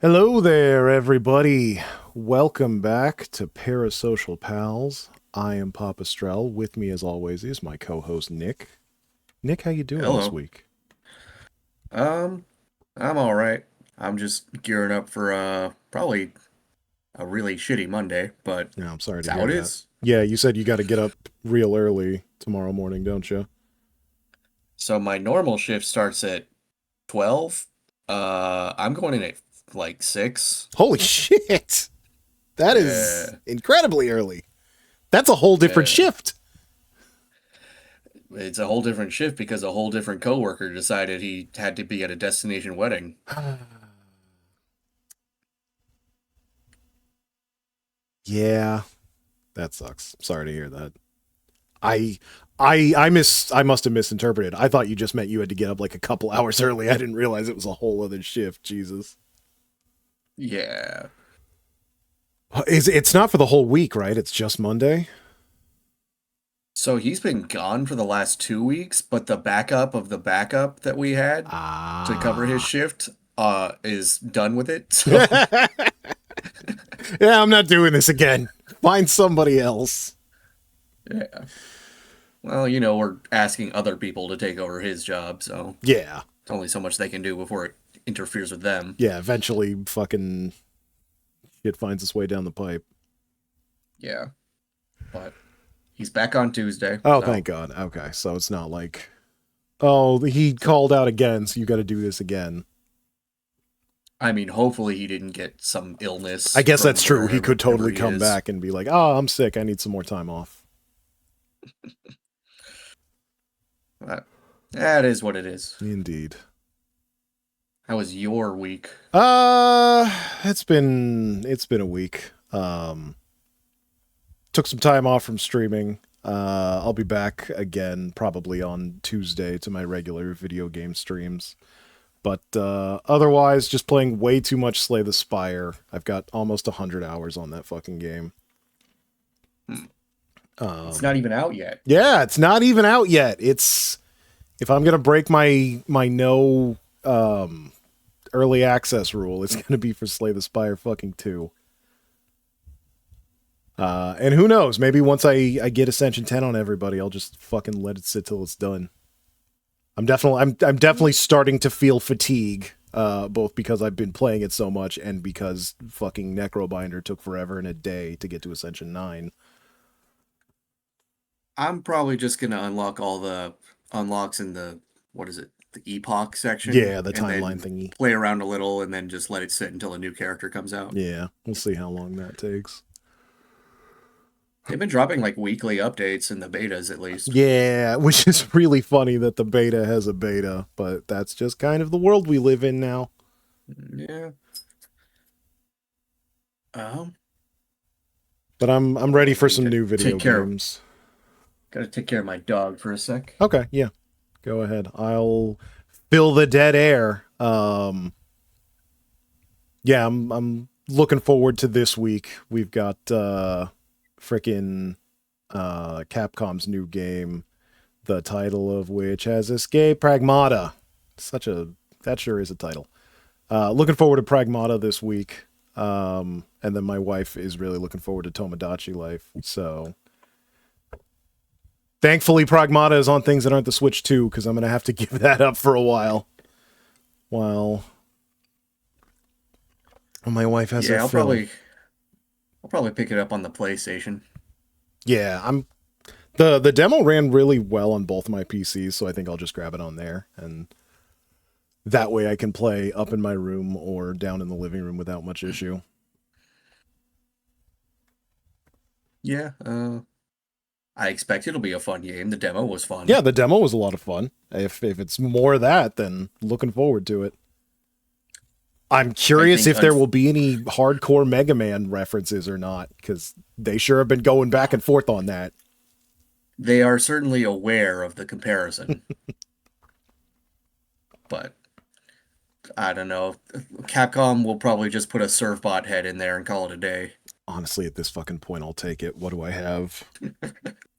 Hello there, everybody. Welcome back to Parasocial Pals. I am Papa Strell. With me, as always, is my co-host Nick. Nick, how you doing this Hello. week? Um, I'm all right. I'm just gearing up for probably a really shitty Monday, but Yeah, I'm sorry it's to how hear it that. is. Yeah, you said you got to get up real early tomorrow morning, don't you? So my normal shift starts at 12. I'm going in at like 6. Holy shit! That is Yeah. incredibly early. That's a whole different Yeah. shift. It's a whole different shift because a whole different coworker decided he had to be at a destination wedding. Yeah, that sucks. Sorry to hear that. I I must have misinterpreted. I thought you just meant you had to get up like a couple hours early. I didn't realize it was a whole other shift. Jesus. Yeah. It's not for the whole week, right? It's just Monday. So he's been gone for the last 2 weeks, but the backup of the backup that we had to cover his Ah. shift is done with it. So Yeah, I'm not doing this again. Find somebody else. yeah. Well, we're asking other people to take over his job, so Yeah. it's only so much they can do before it interferes with them. Yeah, eventually fucking shit finds its way down the pipe. Yeah. But he's back on Tuesday, Oh, thank so God. Okay. So it's not like, oh, he called out again, so you got to do this again. I mean, hopefully he didn't get some I illness guess that's from true. He could wherever totally he come is. back and be like, oh, I'm sick. I need some more time off. But that is what it is. Indeed. How was your week? Uh, it's been a week. Took some time off from streaming. I'll be back again probably on Tuesday to my regular video game streams. But otherwise, just playing way too much Slay the Spire. I've got almost 100 hours on that fucking game. Hmm. It's Um, not even out yet. yeah, it's not even out yet. It's if I'm gonna break my no early access rule, it's gonna be for Slay the Spire fucking 2. And who knows? Maybe once I get Ascension 10 on everybody, I'll just fucking let it sit till it's done. I'm definitely starting to feel fatigue, both because I've been playing it so much and because fucking Necrobinder took forever and a day to get to Ascension 9. I'm probably just gonna unlock all the unlocks in the what is it, the epoch section, Yeah, the and timeline then thingy. play around a little, and then just let it sit until a new character comes out. Yeah, we'll see how long that takes. They've been dropping like weekly updates in the betas at least. Yeah, which is really funny that the beta has a beta, but that's just kind of the world we live in now. Yeah. Um. But I'm Oh, ready I for need some to new video take care of. games. Gotta take care of my dog for a sec. Okay, yeah. Go ahead. I'll fill the dead air. Yeah, I'm looking forward to this week. We've got frickin' Capcom's new game, the title of which has escaped Pragmata. Such a that sure is a title. Looking forward to Pragmata this week. And then my wife is really looking forward to Tomodachi Life. So thankfully Pragmata is on things that aren't the Switch 2 because I'm gonna have to give that up for a while. While my wife has her Yeah, I'll fill. probably I'll probably pick it up on the PlayStation. Yeah, I'm the demo ran really well on both my PCs, so I think I'll just grab it on there, and that way I can play up in my room or down in the living room without much issue. Yeah. I expect it'll be a fun game. The demo was Yeah, fun. the demo was a lot of fun. If it's more of that, then looking forward to it. I'm I curious think if there will be any hardcore Mega Man references or not, because they sure have been going back and forth on that. they are certainly aware of the comparison, but I don't know. Capcom will probably just put a Surfbot head in there and call it a day. Honestly, at this fucking point, I'll take it. What do I have?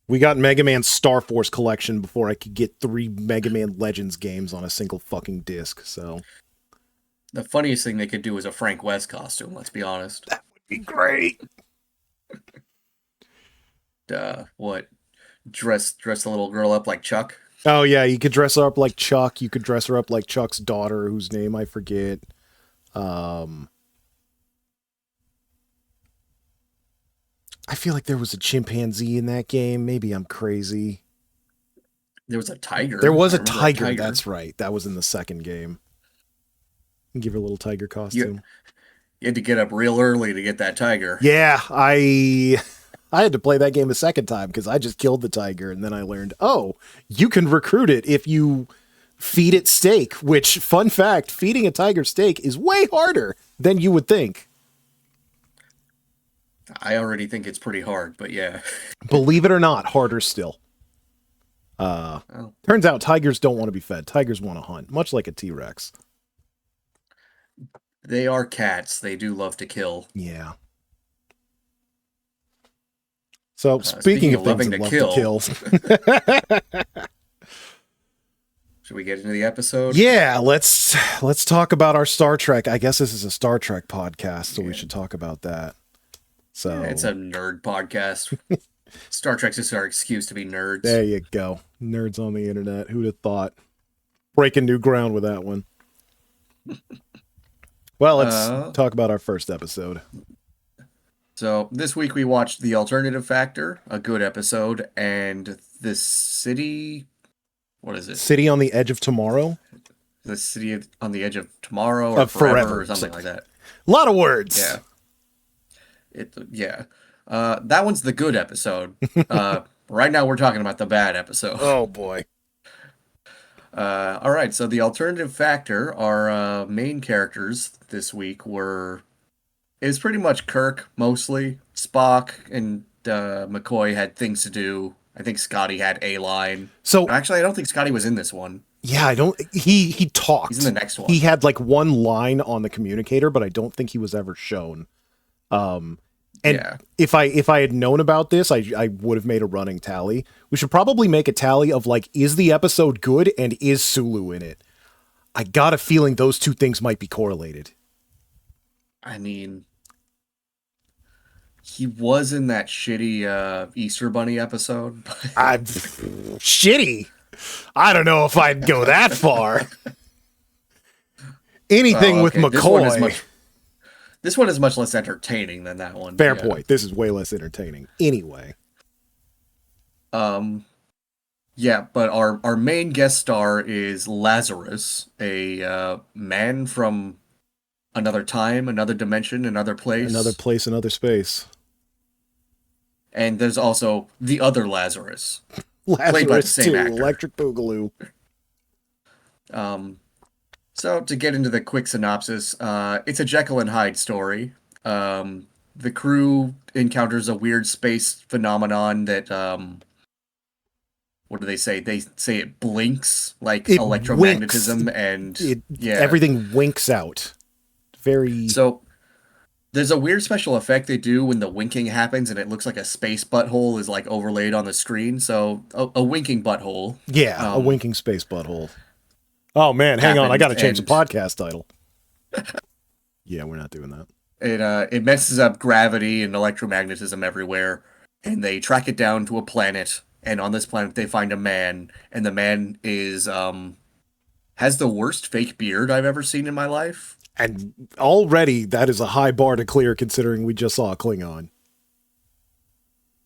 We got Mega Man Star Force Collection before I could get 3 Mega Man Legends games on a single fucking disc, so The funniest thing they could do is a Frank West costume, let's be honest. Be great. What? Dress the little girl up like Chuck? Oh yeah, you could dress her up like Chuck. You could dress her up like Chuck's daughter, whose name I forget. Um, I feel like there was a chimpanzee in that game. Maybe I'm crazy. There was a tiger. There was I a remember tiger. That's right. That was in the second game. Give her a little tiger You, costume. you had to get up real early to get that tiger. Yeah, I had to play that game a second time because I just killed the tiger, and then I learned, oh, you can recruit it if you feed it steak. Which, fun fact, feeding a tiger steak is way harder than you would think. I already think it's pretty hard, but yeah. Believe it or not, harder still. Oh, Turns out tigers don't want to be fed. Tigers want to hunt, much like a T-Rex. they are cats. They do love to kill. Yeah. So speaking Speaking of of things loving that to love to kill, should we get into the episode? yeah, let's talk about our Star Trek. I guess this is a Star Trek podcast, so we Yeah. should talk about that. So Yeah, it's a nerd podcast. Star Trek's just our excuse to be nerds. there you go, nerds on the internet. Who'd have thought? Breaking new ground with that one. Well, let's talk about our first episode. So this week we watched The Alternative Factor, a good episode, and The City. What is it? City on the Edge of Tomorrow. The City on the Edge of Tomorrow or Of Forever Forever. or something like that. A lot of words. Yeah. Yeah. That one's the good episode. Right now we're talking about the bad episode. Oh boy. All right, so The Alternative Factor, our main characters this week is pretty much Kirk mostly. Spock and McCoy had things to do. I think Scotty had a line. So Actually, I don't think Scotty was in this one. yeah, I don't. He talked. He's in the next one. He had like one line on the communicator, but I don't think he was ever shown. And Yeah. if I had known about this, I would have made a running tally. We should probably make a tally of like, is the episode good and is Sulu in it? I got a feeling those two things might be correlated. I mean, he was in that shitty Easter Bunny episode. I'm shitty. I don't know if I'd go that far. Anything with Okay, McCoy. This one is much less entertaining than that one. Fair Yeah. point. This is way less entertaining. Anyway. Yeah, but our main guest star is Lazarus, a man from another time, another dimension, another place. Another place, another space. And there's also the other Lazarus. Lazarus same 2, actor. Electric Boogaloo. So to get into the quick synopsis, it's a Jekyll and Hyde story. The crew encounters a weird space phenomenon that what do they say? They say it blinks like It electromagnetism winks. and yeah. Everything winks out. Very. So there's a weird special effect they do when the winking happens and it looks like a space butthole is like overlaid on the screen. So a winking butthole. Yeah, a winking space butthole. Oh man, hang on. I got to change the podcast title. Yeah, we're not doing that. It messes up gravity and electromagnetism everywhere, and they track it down to a planet. And on this planet, they find a man, and the man is has the worst fake beard I've ever seen in my life. And already that is a high bar to clear considering we just saw a Klingon.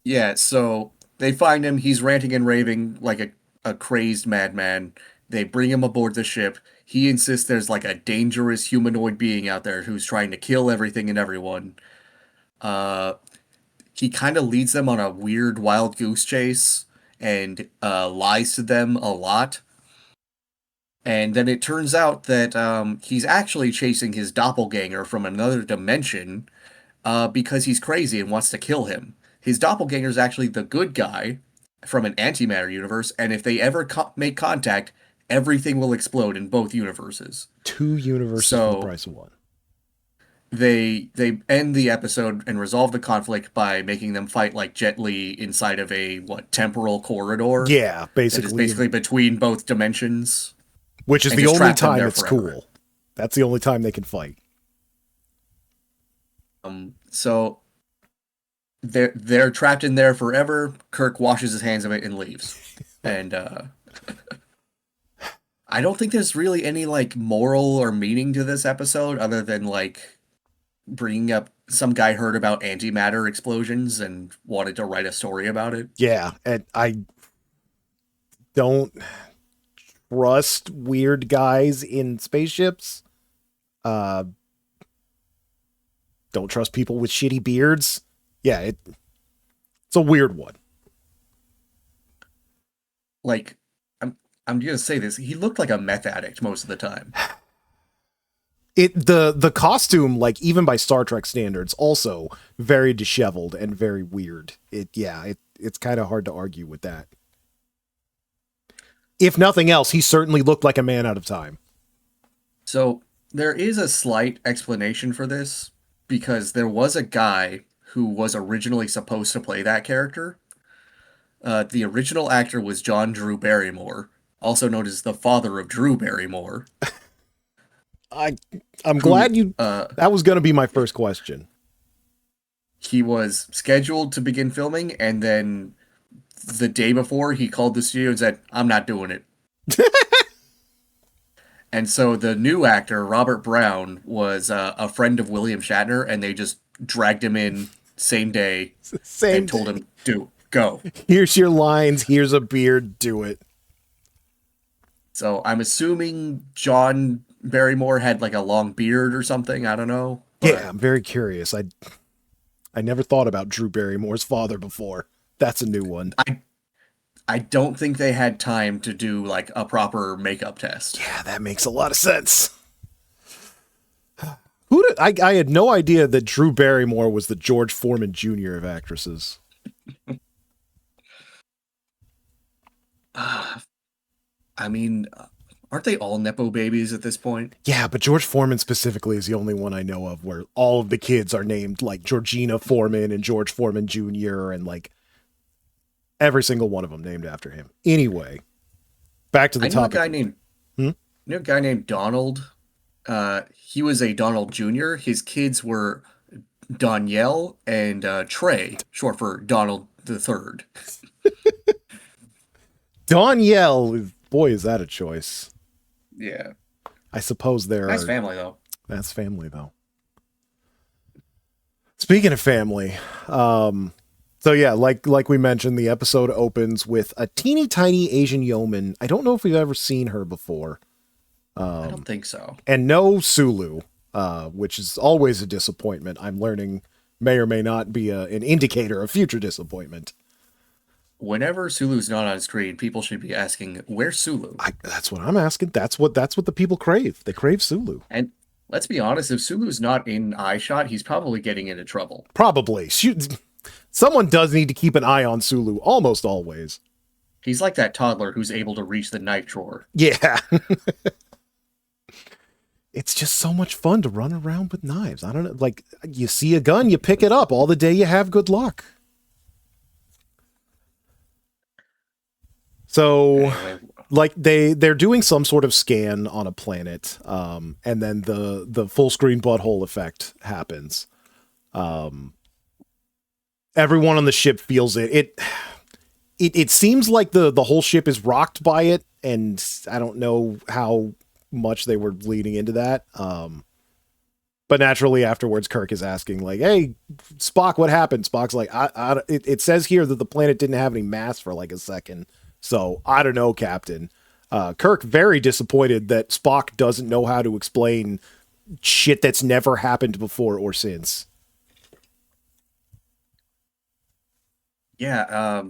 Yeah, so they find him. He's ranting and raving like a crazed madman. They bring him aboard the ship. He insists there's like a dangerous humanoid being out there who's trying to kill everything and everyone. He kind of leads them on a weird wild goose chase and lies to them a lot. And then it turns out that he's actually chasing his doppelganger from another dimension because he's crazy and wants to kill him. His doppelganger is actually the good guy from an antimatter universe, and if they ever make contact, everything will explode in both universes. 2 universes for the price of 1. They end the episode and resolve the conflict by making them fight like Jet Li inside of a temporal corridor. Yeah, That is basically between both dimensions. Which is and the just only trap them time there it's forever. cool. That's the only time they can fight. So they're trapped in there forever. Kirk washes his hands of it and leaves. And I don't think there's really any like moral or meaning to this episode other than like bringing up some guy heard about antimatter explosions and wanted to write a story about it. Yeah, and I don't trust weird guys in spaceships. Uh, don't trust people with shitty beards. Yeah, it's a weird one. Like I'm gonna say this, he looked like a meth addict most of the time. The costume, like even by Star Trek standards, also very disheveled and very weird. It's kind of hard to argue with that. If nothing else, he certainly looked like a man out of time. So there is a slight explanation for this because there was a guy who was originally supposed to play that character. The original actor was John Drew Barrymore, also known as the father of Drew Barrymore, I I'm who glad you. That was going to be my first question. he was scheduled to begin filming, and then the day before he called the studio and said, "I'm not doing it." And so the new actor, Robert Brown, was a friend of William Shatner, and they just dragged him in same day Same. and told him, "Do go." Here's your lines. Here's a beard. Do it. So I'm assuming John Barrymore had like a long beard or something. I don't know. Yeah, I'm very curious. I never thought about Drew Barrymore's father before. That's a new one. I don't think they had time to do like a proper makeup test. Yeah, that makes a lot of sense. I had no idea that Drew Barrymore was the George Foreman Jr. of actresses. I mean, aren't they all Nepo babies at this point? Yeah, but George Foreman specifically is the only one I know of where all of the kids are named like Georgina Foreman and George Foreman Jr. and like every single one of them named after him. Anyway, back to the I knew topic. a guy named knew a guy named Donald. He was a Donald Jr. His kids were Danielle and Trey, short for Donald the Third. Danielle, boy, is that a choice. Yeah, I suppose there nice are. family though. That's family, though. Speaking of family, so yeah, like we mentioned, the episode opens with a teeny tiny Asian yeoman. I don't know if we've ever seen her before. I don't think so. And no Sulu, which is always a disappointment. I'm learning may or may not be an indicator of future disappointment. Whenever Sulu's not on screen, people should be asking, "Where's Sulu?" That's what I'm asking. That's what the people crave. They crave Sulu. And let's be honest, if Sulu's not in eye shot, he's probably getting into trouble. Probably. Someone does need to keep an eye on Sulu almost always. He's like that toddler who's able to reach the knife drawer. Yeah. It's just so much fun to run around with knives. I don't know. Like, you see a gun, you pick it up. All the day you have good luck. So, Anyway, like, they're doing some sort of scan on a planet, and then the full screen butthole effect happens. Everyone on the ship feels it. It seems like the whole ship is rocked by it, and I don't know how much they were leading into that. But naturally afterwards, Kirk is asking like, "Hey, Spock, what happened?" Spock's like, it says here that the planet didn't have any mass for like a second. So I don't know, Captain." Kirk very disappointed that Spock doesn't know how to explain shit that's never happened before or since. yeah,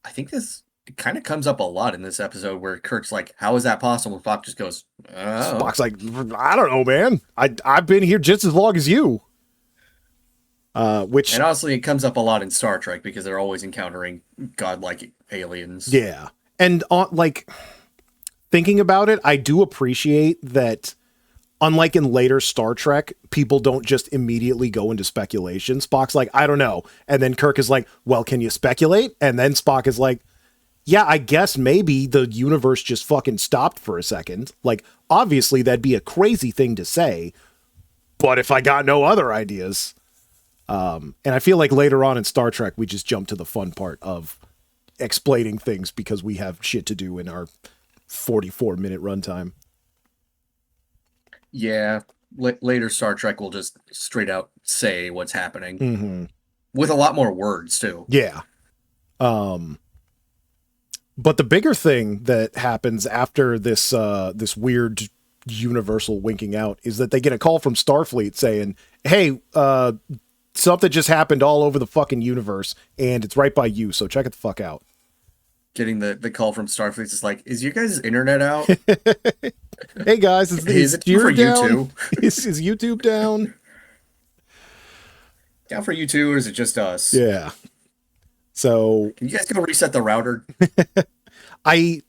I think this kind of comes up a lot in this episode where Kirk's like, "How is that possible?" And Spock just goes, "Oh." Spock's like, "I don't know, man. I've been here just as long as you." Which And honestly, it comes up a lot in Star Trek because they're always encountering godlike aliens. yeah, and like thinking about it, I do appreciate that. Unlike in later Star Trek, people don't just immediately go into speculation. Spock's like, "I don't know," and then Kirk is like, "Well, can you speculate?" And then Spock is like, yeah, I guess maybe the universe just fucking stopped for a second. Like, obviously, that'd be a crazy thing to say, but if I got no other ideas. And I feel like later on in Star Trek, we just jump to the fun part of explaining things because we have shit to do in our 44-minute runtime. Yeah, later Star Trek will just straight out say what's happening Mm-hmm. with a lot more words too. Yeah. But the bigger thing that happens after this weird universal winking out is that they get a call from Starfleet saying, "Hey, something just happened all over the fucking universe, and it's right by you. So check it the fuck out." Getting the call from Starfleet is like, is your guys' internet out? Hey guys, Is is it down for Steer you down? two? Is YouTube down? Down for you two, or is it just us? Yeah. So Can you guys go reset the router? I You're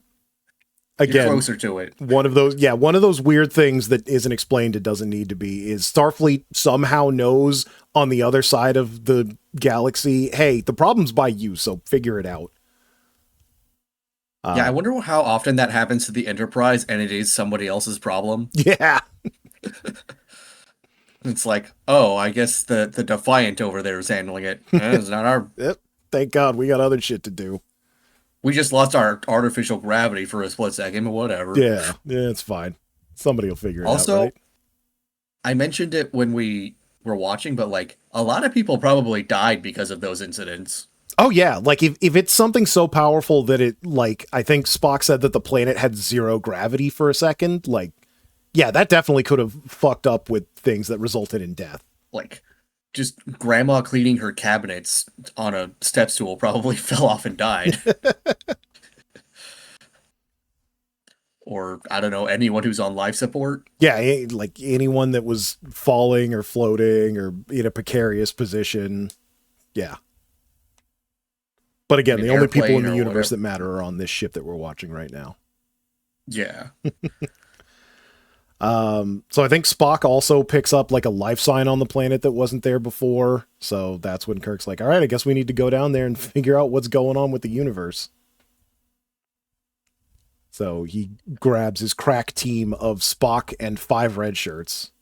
again closer to it. one of those weird things that isn't explained, it doesn't need to be, is Starfleet somehow knows on the other side of the galaxy, hey, the problem's by you, so figure it out. Yeah, I wonder how often that happens to the Enterprise and it is somebody else's problem. Yeah. It's like, oh, I guess the Defiant over there is handling it. It's not our. Yep. Thank God we got other shit to do. We just lost our artificial gravity for a split second, but whatever. Yeah. Yeah, it's fine. Somebody will figure it out, Also, right? I mentioned it when we were watching, but like a lot of people probably died because of those incidents. Oh yeah, like if it's something so powerful that it, like, I think Spock said that the planet had zero gravity for a second, like, yeah, that definitely could have fucked up with things that resulted in death. Like, just grandma cleaning her cabinets on a step stool probably fell off and died. Or, I don't know, anyone who's on life support. Yeah, like anyone that was falling or floating or in a precarious position. Yeah. But In again, an the only people in airplane the or universe whatever. that matter are on this ship that we're watching right now. Yeah. So I think Spock also picks up like a life sign on the planet that wasn't there before. So that's when Kirk's like, all right, I guess we need to go down there and figure out what's going on with the universe. So he grabs his crack team of Spock and 5 red shirts.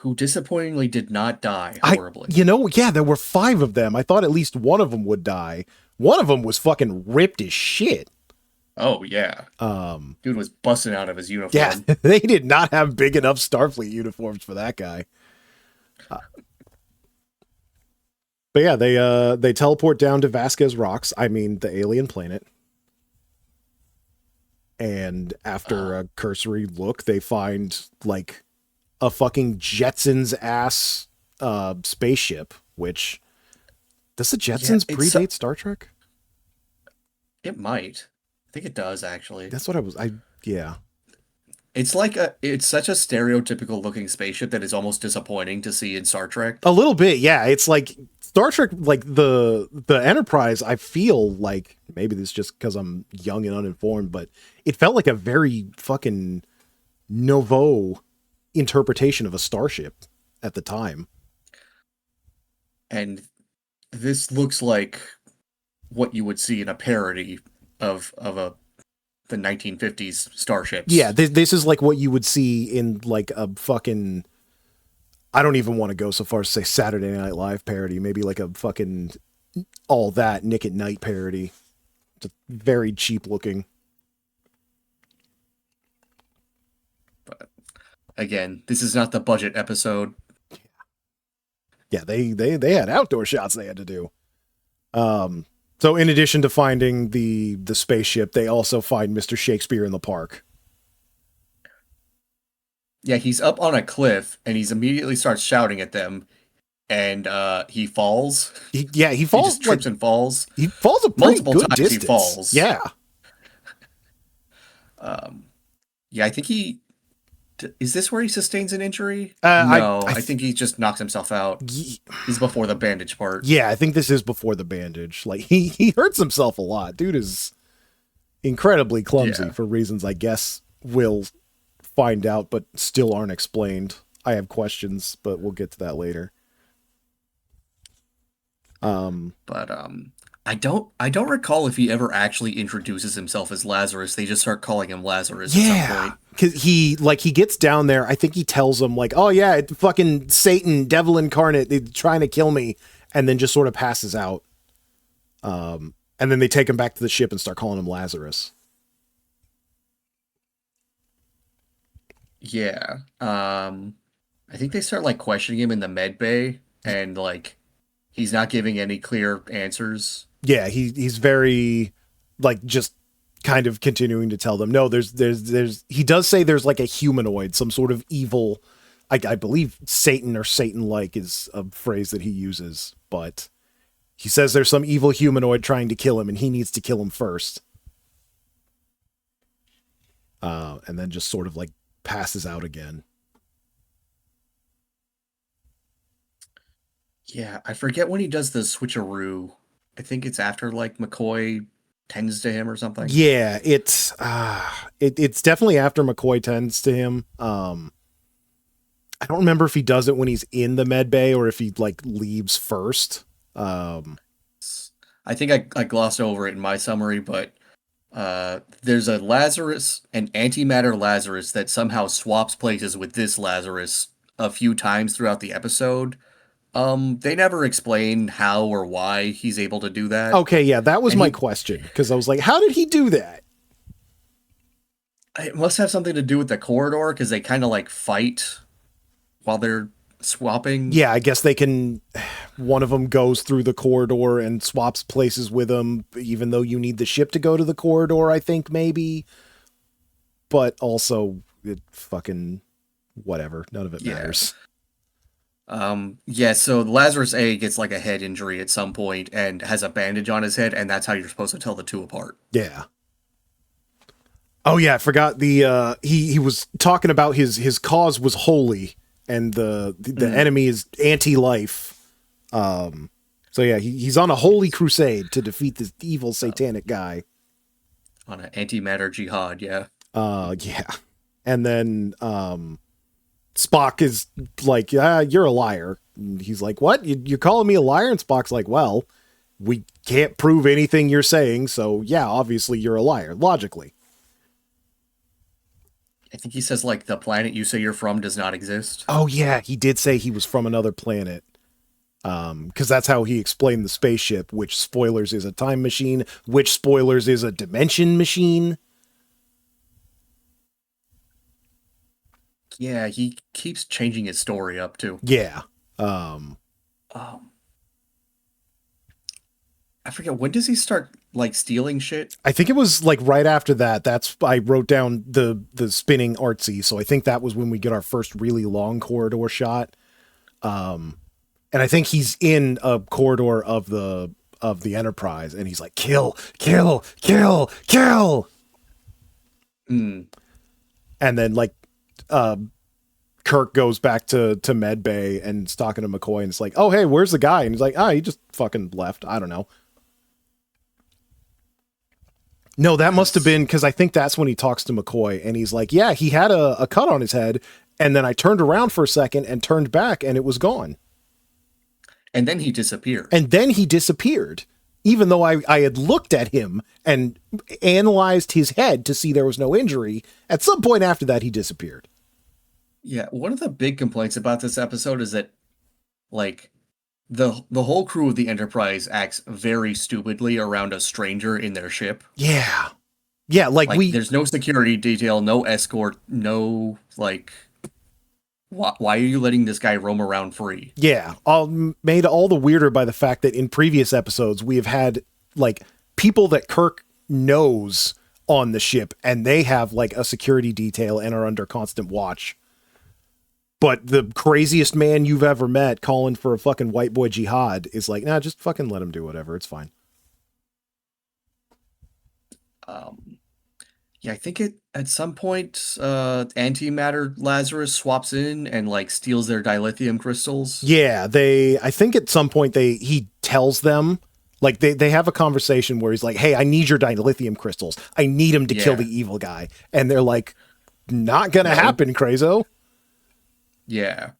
Who disappointingly did not die horribly. Yeah, there were 5 of them. I thought at least one of them would die. One of them was fucking ripped as shit. Oh, yeah. Dude was busting out of his Yeah, uniform. they did not have big enough Starfleet uniforms for that guy. But yeah, they teleport down to Vasquez Rocks. I mean, the alien planet. And after a cursory look, they find like a fucking Jetsons ass spaceship. Which, does the Jetsons predate Star Trek? It might. I think it does, actually. That's what yeah. It's such a stereotypical looking spaceship that is almost disappointing to see in Star Trek. A little bit, yeah. It's like Star Trek, like the Enterprise. I feel like, maybe this is just because I'm young and uninformed, but it felt like a very fucking nouveau interpretation of a starship at the time. And this looks like what you would see in a parody of the 1950s starships. Yeah, this is like what you would see in like a fucking, I don't even want to go so far as to say Saturday Night Live parody, maybe like a fucking All That Nick at Night parody. It's very cheap looking. But again, this is not the budget episode. Yeah, they had outdoor shots they had to do. So in addition to finding the spaceship, they also find Mr. Shakespeare in the park. Yeah, he's up on a cliff and he's immediately starts shouting at them, and he falls. He He falls, just trips and falls. He falls a pretty Multiple good times distance. he falls. Yeah. Yeah, I think he. Is this where he sustains an injury? No, I think he just knocks himself out. He's before the bandage part. Yeah, I think this is before the bandage. Like he hurts himself a lot. Dude is incredibly clumsy for reasons I guess we'll find out, but still aren't explained. I have questions, but we'll get to that later. But I don't recall if he ever actually introduces himself as Lazarus. They just start calling him Lazarus at some Yeah. point. Cause he gets down there. I think he tells them like, "Oh yeah, it's fucking Satan, devil incarnate, they're trying to kill me," and then just sort of passes out. And then they take him back to the ship and start calling him Lazarus. Yeah. I think they start like questioning him in the med bay and like he's not giving any clear answers. Yeah, he's very like just kind of continuing to tell them, no, there's he does say there's like a humanoid, some sort of evil. I believe Satan or Satan like is a phrase that he uses, but he says there's some evil humanoid trying to kill him and he needs to kill him first. And then just sort of like passes out again. Yeah, I forget when he does the switcheroo. I think it's after like McCoy tends to him or something. Yeah, it's definitely after McCoy tends to him. I don't remember if he does it when he's in the med bay or if he like leaves first. Um, I think I glossed over it in my summary, but there's a Lazarus, an antimatter Lazarus that somehow swaps places with this Lazarus a few times throughout the episode. They never explain how or why he's able to do that. okay, yeah, that was And my he question because I was like, how did he do that? it must have something to do with the corridor because they kind of like fight while they're swapping. Yeah, I guess they can. One of them goes through the corridor and swaps places with him, even though you need the ship to go to the corridor. I think maybe, but also it fucking whatever. None of it Yeah. matters. Yeah, so Lazarus A gets like a head injury at some point and has a bandage on his head, and that's how you're supposed to tell the two apart. Yeah. Oh yeah, I forgot the he was talking about his cause was holy and the Mm, enemy is anti-life. So yeah, he's on a holy crusade to defeat this evil satanic guy. on an antimatter jihad, yeah. Yeah. And then Spock is like, "Ah, you're a liar." And he's like, "What? You're calling me a liar?" And Spock's like, "Well, we can't prove anything you're saying, so yeah, obviously you're a liar, logically." I think he says like the planet you say you're from does not exist. Oh yeah, he did say he was from another planet. Because that's how he explained the spaceship, which spoilers is a time machine, which spoilers is a dimension machine. Yeah, he keeps changing his story up too. Yeah. Um, Um, I forget when does he start like stealing shit? I think it was like right after that. That's I wrote down the spinning artsy, so I think that was when we get our first really long corridor shot. And I think he's in a corridor of the Enterprise, and he's like, "Kill, kill, kill, kill," Mm. and then like uh, Kirk goes back to Med Bay and is talking to McCoy, and it's like, "Oh hey, where's the guy?" And he's like, "Ah, he just fucking left. I don't know." No, that must have been because I think that's when he talks to McCoy, and he's like, "Yeah, he had a cut on his head, and then I turned around for a second and turned back, and it was gone." And then he disappeared. And then he disappeared, even though I had looked at him and analyzed his head to see there was no injury. At some point after that, he disappeared. Yeah, one of the big complaints about this episode is that like the whole crew of the Enterprise acts very stupidly around a stranger in their ship. Yeah. Yeah, like Like we there's no security detail, no escort, no like why are you letting this guy roam around free? yeah, all made all the weirder by the fact that in previous episodes we have had like people that Kirk knows on the ship and they have like a security detail and are under constant watch. But the craziest man you've ever met calling for a fucking white boy jihad is like, nah, just fucking let him do whatever. It's fine. Um yeah, I think it at some point antimatter Lazarus swaps in and like steals their dilithium crystals. Yeah, I think at some point he tells them, like they have a conversation where he's like, "Hey, I need your dilithium crystals. I need him to kill Yeah. the evil guy." And they're like, "Not gonna No. happen, Crazo." Yeah.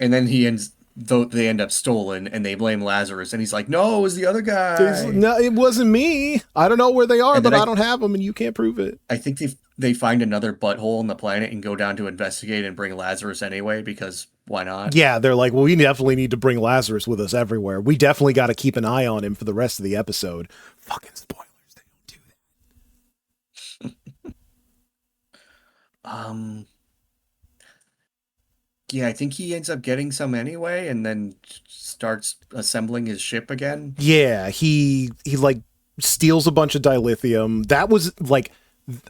And then he ends though they end up stolen, and they blame Lazarus, and he's like, "No, it was the other guy." No, it wasn't me. I don't know where they are, And but then I don't have them, and you can't prove it. I think they find another butthole on the planet and go down to investigate and bring Lazarus anyway because why not? Yeah, they're like, well, we definitely need to bring Lazarus with us everywhere. We definitely got to keep an eye on him for the rest of the episode. Fucking spoilers, they don't do Um, yeah, I think he ends up getting some anyway, and then starts assembling his ship again. that. Yeah, he like steals a bunch of dilithium. That was like,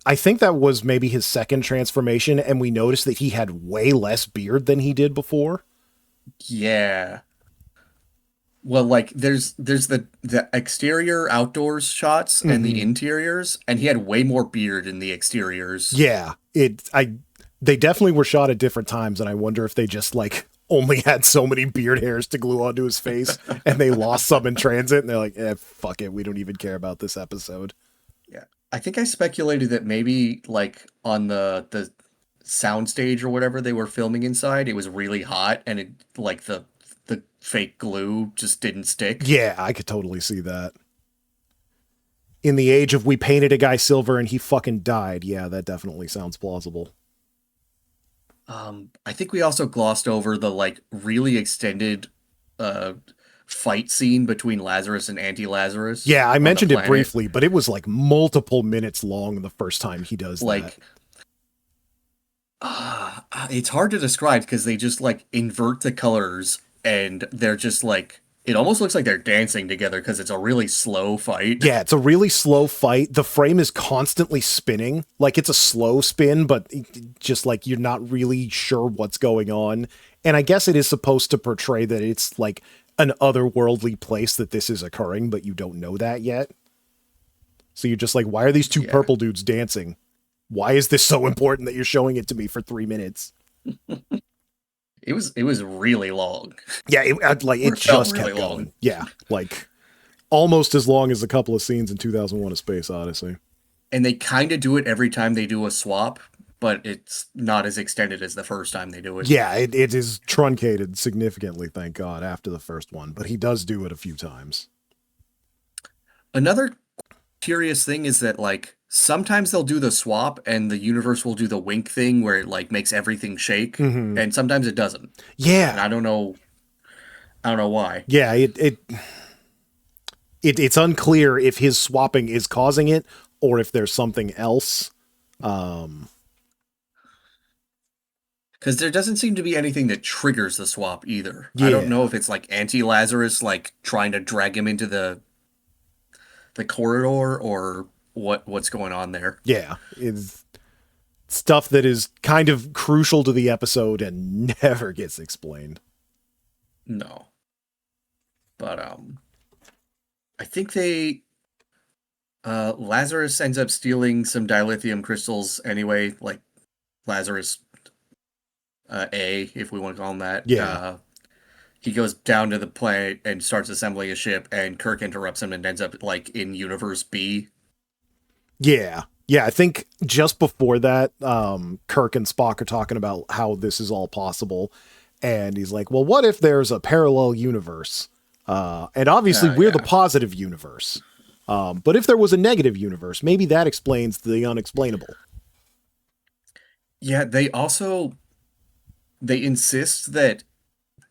I think that was maybe his second transformation, and we noticed that he had way less beard than he did before. Yeah. Well, like there's the exterior outdoors shots and the Mm-hmm. interiors, and he had way more beard in the exteriors. Yeah, they definitely were shot at different times, and I wonder if they just like only had so many beard hairs to glue onto his face, and they lost some in transit, and they're like, fuck it, we don't even care about this episode. Yeah. I think I speculated that maybe like on the soundstage or whatever they were filming inside, it was really hot and it like the fake glue just didn't stick. Yeah, I could totally see that. In the age of we painted a guy silver and he fucking died, yeah, that definitely sounds plausible. I think we also glossed over the like really extended uh fight scene between Lazarus and Anti-Lazarus Yeah, I on the mentioned it planet. briefly, but it was like multiple minutes long the first time he does that. Like it's hard to describe because they just like invert the colors and they're just like it almost looks like they're dancing together because it's a really slow fight. Yeah, it's a really slow fight. The frame is constantly spinning. Like it's a slow spin, but just like you're not really sure what's going on. And I guess it is supposed to portray that it's like an otherworldly place that this is occurring, but you don't know that yet. So you're just like, why are these two Yeah. purple dudes dancing? Why is this so important that you're showing it to me for 3 minutes? It was really long. Yeah, it It felt just really kept long. going. Yeah, like almost as long as a couple of scenes in 2001: A Space Odyssey. And they kind of do it every time they do a swap, but it's not as extended as the first time they do it. Yeah, it is truncated significantly, thank God, after the first one, but he does do it a few times. Another curious thing is that like sometimes they'll do the swap and the universe will do the wink thing where it like makes everything shake, Mm-hmm. and sometimes it doesn't. And Yeah, I don't know why. yeah, it's unclear if his swapping is causing it or if there's something else. Um, Because there doesn't seem to be anything that triggers the swap either. I don't know yeah, if it's like anti-Lazarus like trying to drag him into the corridor or what's going on there. yeah, it's stuff that is kind of crucial to the episode and never gets explained. No. But I think they Lazarus ends up stealing some dilithium crystals anyway, like Lazarus A, if we want to call him that. Yeah, He goes down to the planet and starts assembling a ship, and Kirk interrupts him and ends up like in Universe B. yeah, yeah. I think just before that, Kirk and Spock are talking about how this is all possible, and he's like, "Well, what if there's a parallel universe? And obviously, we're the Yeah. positive universe. But if there was a negative universe, maybe that explains the unexplainable." Yeah, they insist that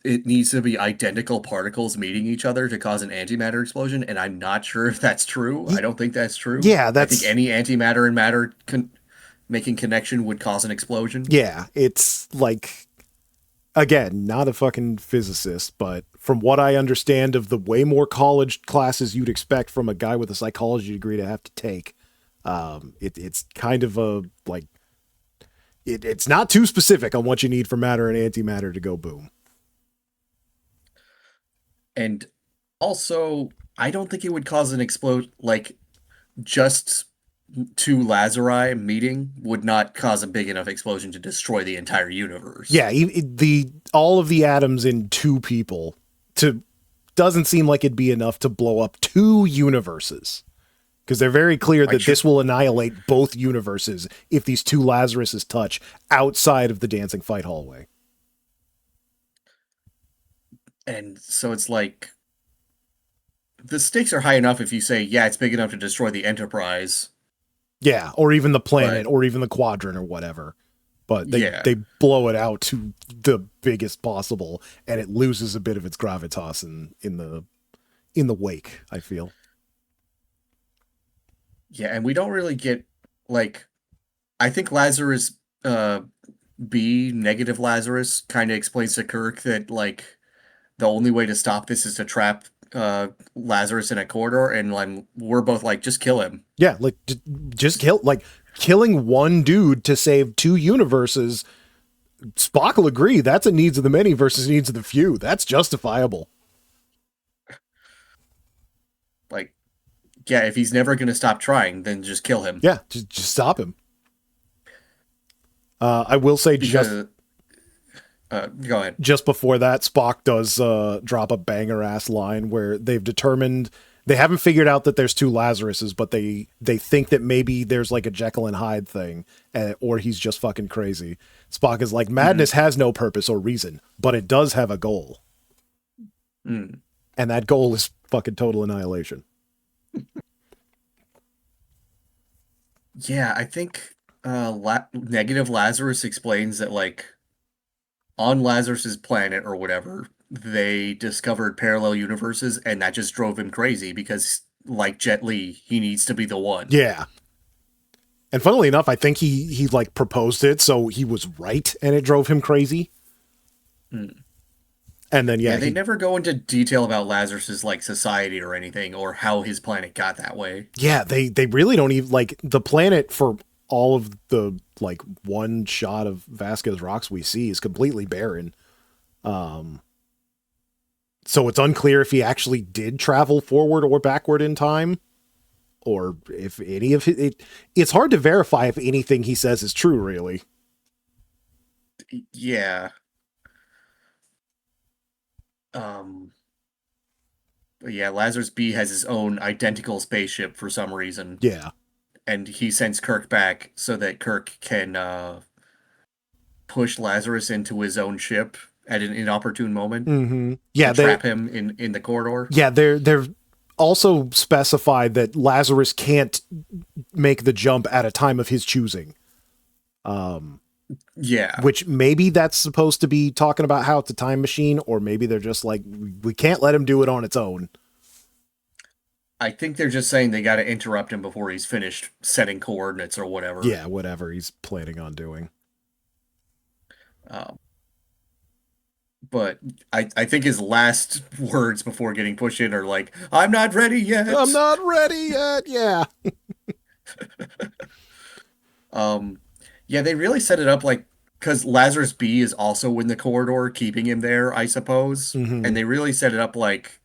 it needs to be identical particles meeting each other to cause an antimatter explosion, and I'm not sure if that's true. I don't think that's true. Yeah, I think that's any antimatter and matter making connection would cause an explosion. yeah. It's like again, not a fucking physicist, but from what I understand of the way more college classes you'd expect from a guy with a psychology degree to have to take, it's kind of a like it's not too specific on what you need for matter and antimatter to go boom. And also, I don't think it would cause an explode like just two Lazari meeting would not cause a big enough explosion to destroy the entire universe. Yeah, the all of the atoms in two people to doesn't seem like it'd be enough to blow up two universes. Because they're very clear that this will annihilate both universes if these two Lazaruses touch outside of the dancing fight hallway. And so it's like the stakes are high enough if you say, yeah, it's big enough to destroy the Enterprise. Yeah, or even the But planet, or even the quadrant, or whatever. But yeah, they blow it out to the biggest possible, and it loses a bit of its gravitas in the wake. I feel. yeah, and we don't really get like I think Lazarus uh B negative Lazarus kind of explains to Kirk that like the only way to stop this is to trap Lazarus in a corridor, and like we're both like just kill him. Yeah, like just kill like killing one dude to save two universes. Spock will agree that's a needs of the many versus needs of the few. That's justifiable. Like yeah, if he's never going to stop trying, then just kill him Yeah, just stop him. I will say because go ahead. just before that, Spock does drop a banger ass line where they've determined they haven't figured out that there's two Lazaruses, but they think that maybe there's like a Jekyll and Hyde thing, or he's just fucking crazy. Spock is like, Mm-hmm. madness has no purpose or reason, but it does have a goal, Mm. and that goal is fucking total annihilation. Yeah, I think negative Lazarus explains that like on Lazarus's planet or whatever, they discovered parallel universes, and that just drove him crazy because, like Jet Li, he needs to be the one. Yeah, and funnily enough, I think he like proposed it, so he was right, and it drove him crazy. Mm. And then Yeah, yeah, they he never go into detail about Lazarus's like society or anything, or how his planet got that way. yeah, they really don't even like the planet for all of the like one shot of Vasquez rocks we see is completely barren. Um, so it's unclear if he actually did travel forward or backward in time, or if any of it's hard to verify if anything he says is true, really. Yeah. Um, but yeah, Lazarus B has his own identical spaceship for some reason, Yeah. and he sends Kirk back so that Kirk can push Lazarus into his own ship at an inopportune moment Mm-hmm. to Yeah, trap him in the corridor. they're also specified that Lazarus can't make the jump at a time of his choosing. Um, Yeah, which maybe that's supposed to be talking about how it's a time machine, or maybe they're just like, we can't let him do it on its own. I think they're just saying they got to interrupt him before he's finished setting coordinates or whatever. Yeah, whatever he's planning on doing. Um, but I think his last words before getting pushed in are like, "I'm not ready I'm yet." not ready yet. Yeah. Um, yeah, they really set it up like because Lazarus B is also in the corridor, keeping him there, I suppose. Mm-hmm. And they really set it up like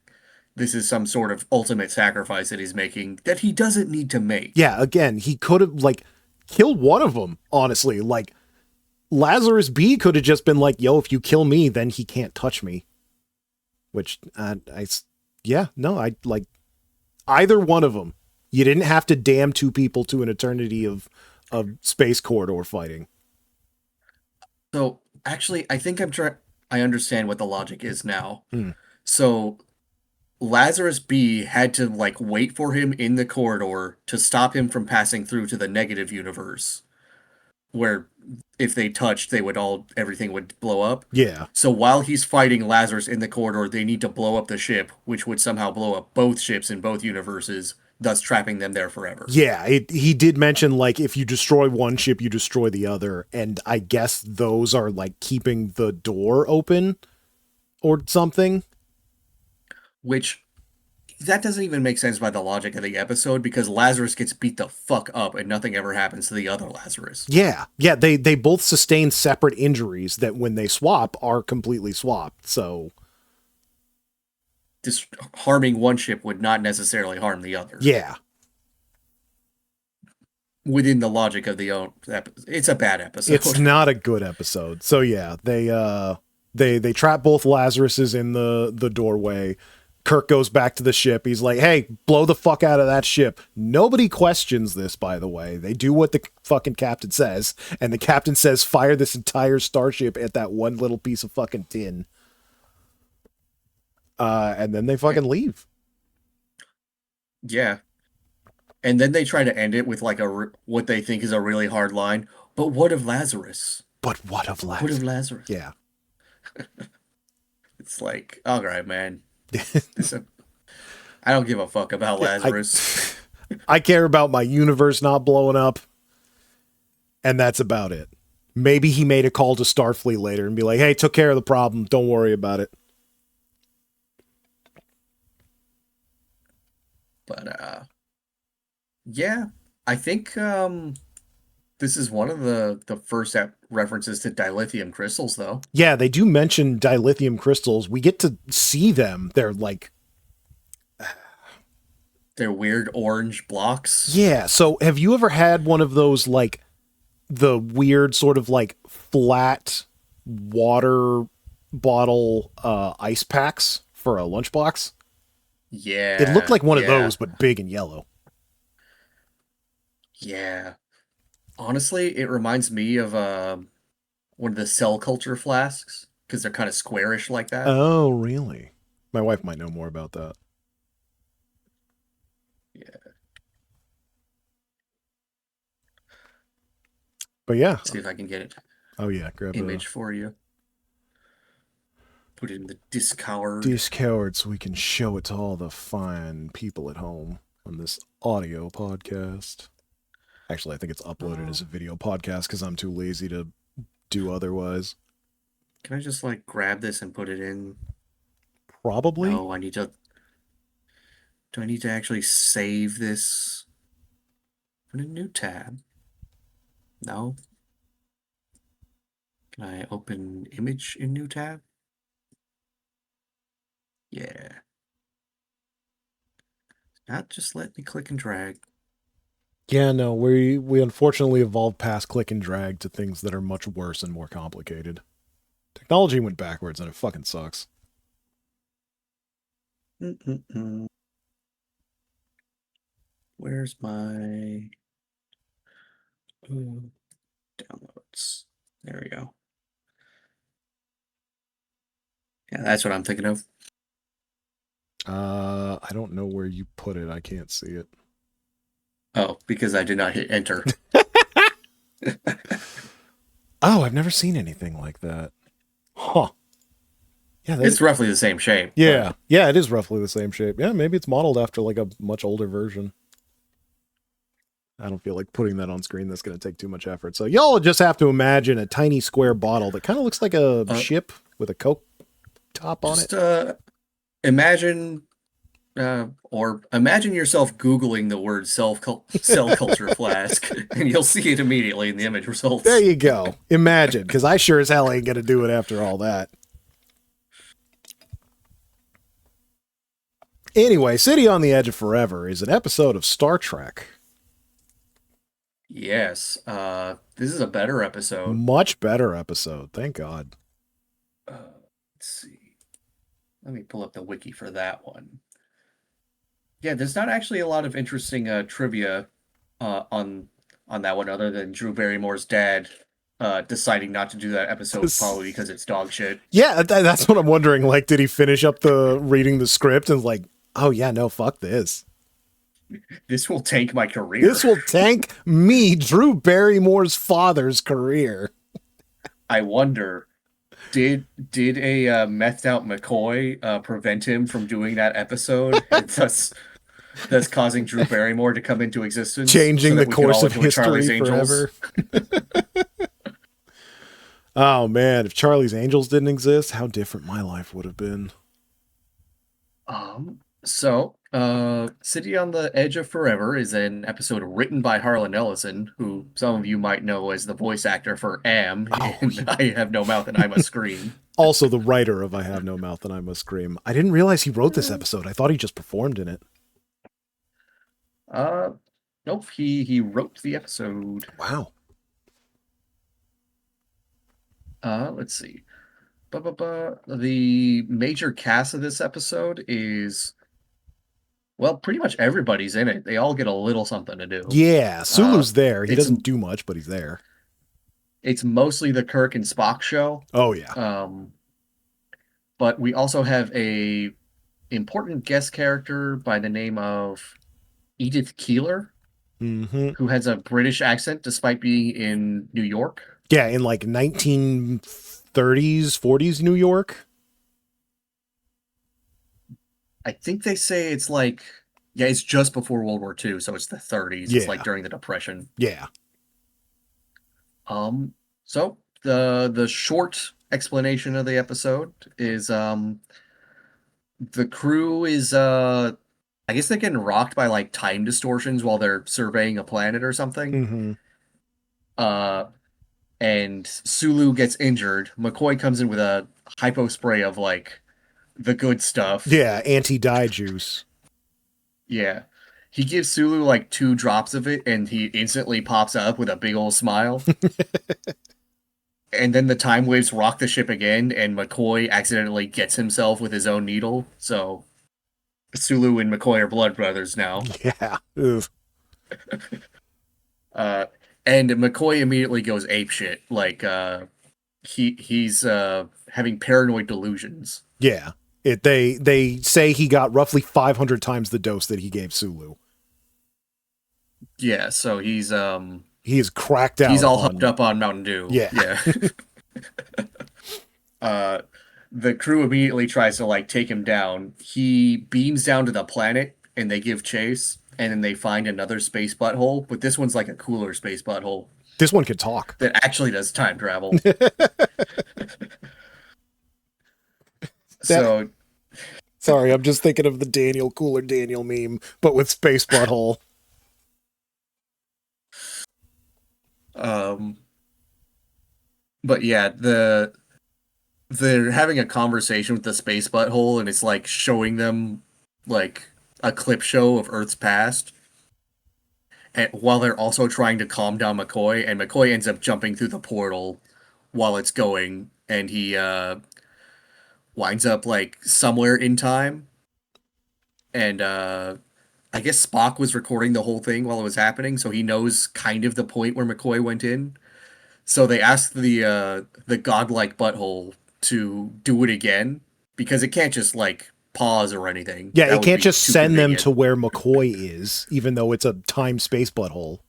this is some sort of ultimate sacrifice that he's making that he doesn't need to make. Yeah, again, he could have like killed one of them, honestly. Like Lazarus B could have just been like, yo, if you kill me, then he can't touch me. Which yeah, no, I like either one of them. You didn't have to damn two people to an eternity of space corridor fighting. So actually, I think I understand what the logic is now. Hmm. So Lazarus B had to like wait for him in the corridor to stop him from passing through to the negative universe, where if they touched, everything would blow up. Yeah. So while he's fighting Lazarus in the corridor, they need to blow up the ship, which would somehow blow up both ships in both universes, thus trapping them there forever. Yeah, he did mention like if you destroy one ship, you destroy the other, and I guess those are like keeping the door open or something. Which that doesn't even make sense by the logic of the episode because Lazarus gets beat the fuck up and nothing ever happens to the other Lazarus. Yeah, they both sustain separate injuries that when they swap are completely swapped. So Just harming one ship would not necessarily harm the other. yeah, Within the logic of the own it's a bad episode. it's not a good episode. So yeah, they trap both Lazaruses in the doorway. Kirk goes back to the ship. He's like, hey, blow the fuck out of that ship. Nobody questions this, by the way. They do what the fucking captain says. And the captain says, fire this entire starship at that one little piece of fucking tin. And then they Eh, fucking leave. yeah. And then they try to end it with like what they think is a really hard line. But what of Lazarus? But what of What of Lazarus? Lazarus? Yeah. It's like, all right, man. This I don't give a fuck about Yeah, Lazarus. I care about my universe not blowing up, and that's about it. Maybe he made a call to Starfleet later and be like, "Hey, took care of the problem. Don't worry about it." But yeah, I think this is one of the first references to dilithium crystals, though. Yeah, they do mention dilithium crystals. We get to see them. They're like, They're weird orange blocks. yeah. So, have you ever had one of those like the weird sort of like flat water bottle ice packs for a lunchbox? It looked Yeah, like one of yeah, those, but big and yellow. yeah. Honestly, it reminds me of one of the cell culture flasks because they're kind of squarish like that. Oh, really? My wife might know more about that. Yeah. But yeah. See if I can get it Oh yeah, grab a image for you. Put it in the Discord. Discord so we can show it to all the fine people at home on this audio podcast. Actually, I think it's uploaded as a video podcast because I'm too lazy to do otherwise. Can I just like grab this and put it in? Probably. No, I need to. Do I need to actually save this? Put a new tab. No. Can I open image in new tab? Yeah. Not just let me click and drag. Yeah, no, we unfortunately evolved past click and drag to things that are much worse and more complicated. Technology went backwards and it fucking sucks. Mm-mm-mm. Where's my downloads? There we go. Yeah, that's what I'm thinking of. I don't know where you put it. I can't see it. Oh, because I did not hit enter. Oh, I've never seen anything like that. Huh. Yeah, It's roughly the same shape. yeah, yeah, it is roughly the same shape. Yeah, maybe it's modeled after like a much older version. I don't feel like putting that on screen. That's going to take too much effort. So y'all just have to imagine a tiny square bottle that kind of looks like a ship with a Coke top on it. Just imagine or imagine yourself Googling the word cell culture flask, and you'll see it immediately in the image results. There you go. Imagine, because I sure as hell ain't going to do it after all that. Anyway, City on the Edge of Forever is an episode of Star Trek. Yes, this is a better episode. Much better episode. Thank God. Let's see. Let me pull up the wiki for that one. Yeah, there's not actually a lot of interesting trivia on that one, other than Drew Barrymore's dad deciding not to do that episode probably because it's dog shit. Yeah, that's what I'm wondering. Like, did he finish up the reading the script and like, oh yeah, no, fuck this. This will tank my career. This will tank me, Drew Barrymore's father's career. I wonder, did a methed out McCoy prevent him from doing that episode, and thus causing Drew Barrymore to come into existence, Changing so the that we could course all of enjoy Charlie's history Angels? forever. Oh man, if Charlie's Angels didn't exist, how different my life would have been. So, City on the Edge of Forever is an episode written by Harlan Ellison, who some of you might know as the voice actor for Am in I Have No Mouth and I Must Scream. Also the writer of I Have No Mouth and I Must Scream. I didn't realize he wrote this episode. I thought he just performed in it. Nope, he wrote the episode. Wow. Let's see. The major cast of this episode is, well, pretty much everybody's in it. They all get a little something to do. Yeah, Sulu's there. He it's doesn't do much, but he's there. it's mostly the Kirk and Spock show. Oh yeah. But we also have a important guest character by the name of Edith Keeler, Mm-hmm. who has a British accent despite being in New York. Yeah, in like 1930s, 40s New York. I think they say it's like, yeah, it's just before World War II, so it's the 30s. It's like Yeah, during the Depression. yeah. Um, so the short explanation of the episode is the crew is I guess they're getting rocked by like time distortions while they're surveying a planet or something. Mm-hmm. Uh and Sulu gets injured. McCoy comes in with a hypo spray of like the good stuff. Yeah, anti-dye juice. Yeah. He gives Sulu like 2 drops of it and he instantly pops up with a big old smile. And then the time waves rock the ship again, and McCoy accidentally gets himself with his own needle. So Sulu and McCoy are blood brothers now. Yeah. Ugh. Uh, and McCoy immediately goes apeshit. Like he's having paranoid delusions. Yeah. They say he got roughly 500 times the dose that he gave Sulu. Yeah, so He is cracked he's out all hooked on. up on Mountain Dew. Yeah. Yeah. uh, the crew immediately tries to like take him down. He beams down to the planet, and they give chase. And then they find another space butthole, but this one's like a cooler space butthole This one could talk. that actually does time travel. That So, sorry, I'm just thinking of the Daniel Cooler Daniel meme, but with space butthole. um, but yeah, they're having a conversation with the space butthole, and it's like showing them like a clip show of Earth's past, and while they're also trying to calm down McCoy, and McCoy ends up jumping through the portal while it's going, and he winds up like somewhere in time, and I guess Spock was recording the whole thing while it was happening, so he knows kind of the point where McCoy went in. So they asked the godlike butthole to do it again because it can't just like pause or anything. Yeah, That it would can't be just too send them to convenient. where McCoy is, even though it's a time space butthole.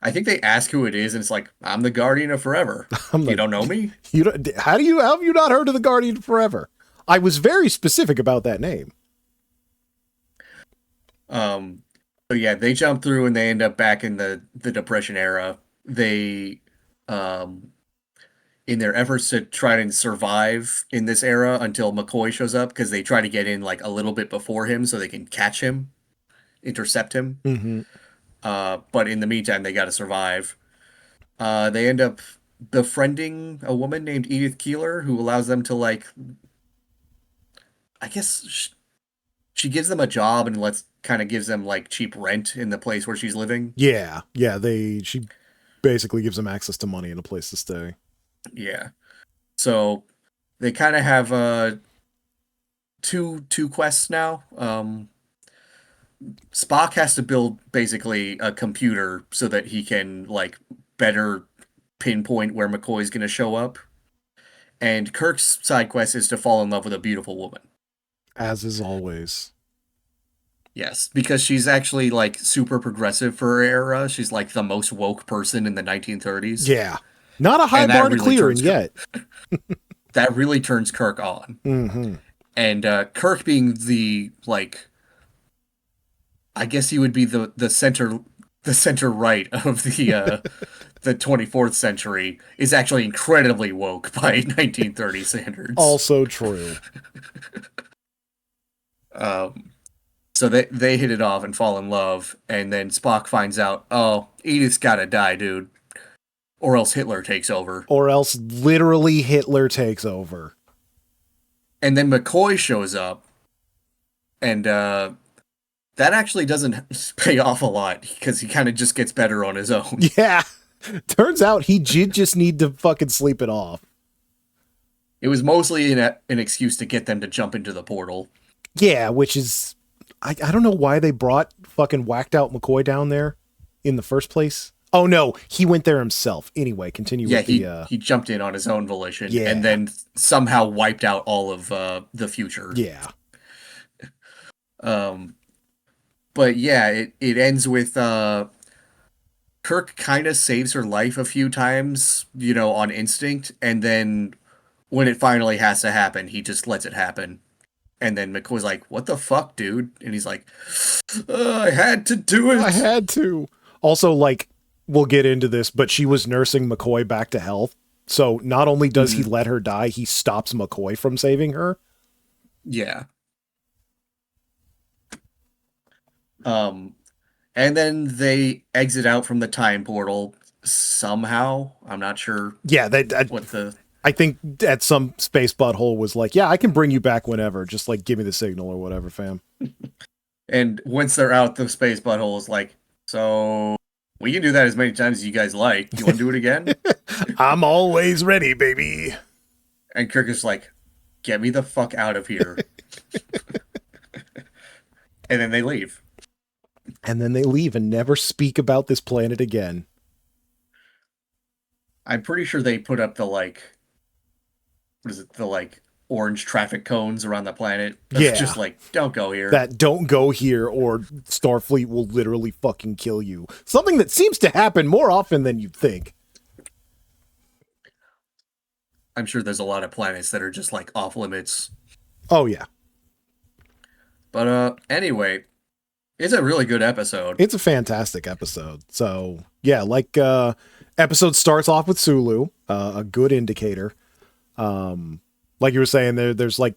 I think they ask who it is, and it's like, I'm the Guardian of Forever. I'm You like, don't know me? you don't, how have you not heard of the Guardian Forever? I was very specific about that name. Um, so yeah, they jump through and they end up back in the Depression era. They um in their efforts to try and survive in this era until McCoy shows up because they try to get in like a little bit before him so they can catch him, intercept him. Mm-hmm. But in the meantime, they got to survive. They end up befriending a woman named Edith Keeler who allows them to like, I guess she gives them a job and lets kind of gives them like cheap rent in the place where she's living. Yeah, yeah. She basically gives them access to money and a place to stay. Yeah. So they kind of have two quests now. Spock has to build basically a computer so that he can like better pinpoint where McCoy's going to show up. And Kirk's side quest is to fall in love with a beautiful woman. As is always. Yes, because she's actually like super progressive for her era. She's like the most woke person in the 1930s, Yeah. Not a high and that bar to really clear, and turns yet. Kirk on. Mm-hmm. And Kirk being the like, I guess he would be the center right of the 24th century is actually incredibly woke by 1930 standards. Also true. Um, so they hit it off and fall in love, and then Spock finds out, oh, Edith's gotta die, dude, or else Hitler takes over. Or else literally Hitler takes over. And then McCoy shows up, and that actually doesn't pay off a lot because he kind of just gets better on his own. Yeah. Turns out he did just need to fucking sleep it off. It was mostly an excuse to get them to jump into the portal. Yeah, which is I don't know why they brought fucking whacked out McCoy down there in the first place. Oh no, he went there himself. Anyway, continue Yeah, with the he jumped in on his own volition and yeah. then somehow wiped out all of the future. Yeah. Um, but yeah, it ends with Kirk kind of saves her life a few times, on instinct, and then when it finally has to happen, he just lets it happen. And then McCoy's like, "What the fuck, dude?" And he's like, I had to do I it." had to. Also, like, we'll get into this, but she was nursing McCoy back to health. So not only does he Mhm. let her die, he stops McCoy from saving her. Yeah. Um, and then they exit out from the time portal somehow. I'm not sure Yeah, what the I think at some space butthole was like, yeah, I can bring you back whenever. Just like give me the signal or whatever, fam. and once they're out, the space butthole is like, so we can do that as many times as you guys like. You want to do it again? I'm always ready, baby. And Kirk is like, get me the fuck out of here. And then they leave. And then they leave and never speak about this planet again. I'm pretty sure they put up the what is it, the orange traffic cones around the planet. That's Yeah, just like, don't go here. that don't go here or Starfleet will literally fucking kill you. Something that seems to happen more often than you'd think. I'm sure there's a lot of planets that are just like off limits. Oh yeah, But anyway, it's a really good episode. it's a fantastic episode. So yeah, like episode starts off with Sulu, a good indicator. Like you were saying, there's like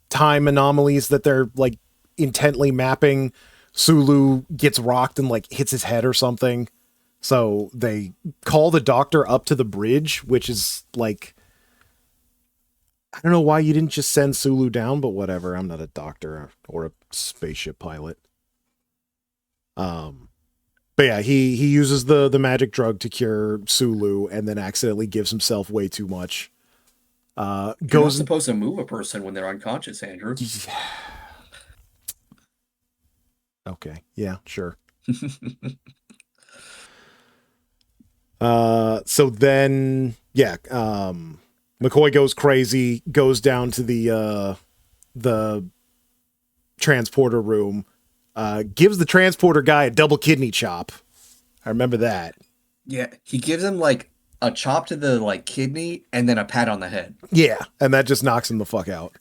time anomalies that they're like intently mapping. Sulu gets rocked and like hits his head or something. So they call the doctor up to the bridge, which is like, I don't know why you didn't just send Sulu down, but whatever. I'm not a doctor or a spaceship pilot. Um, but yeah, he uses the magic drug to cure Sulu and then accidentally gives himself way too much. You're not Goes supposed to move a person when they're unconscious, Andrew. okay, yeah, sure. So then yeah, McCoy goes crazy, goes down to the transporter room, gives the transporter guy a double kidney chop. I remember that. Yeah, he gives him like a chop to the kidney and then a pat on the head. Yeah, and that just knocks him the fuck out.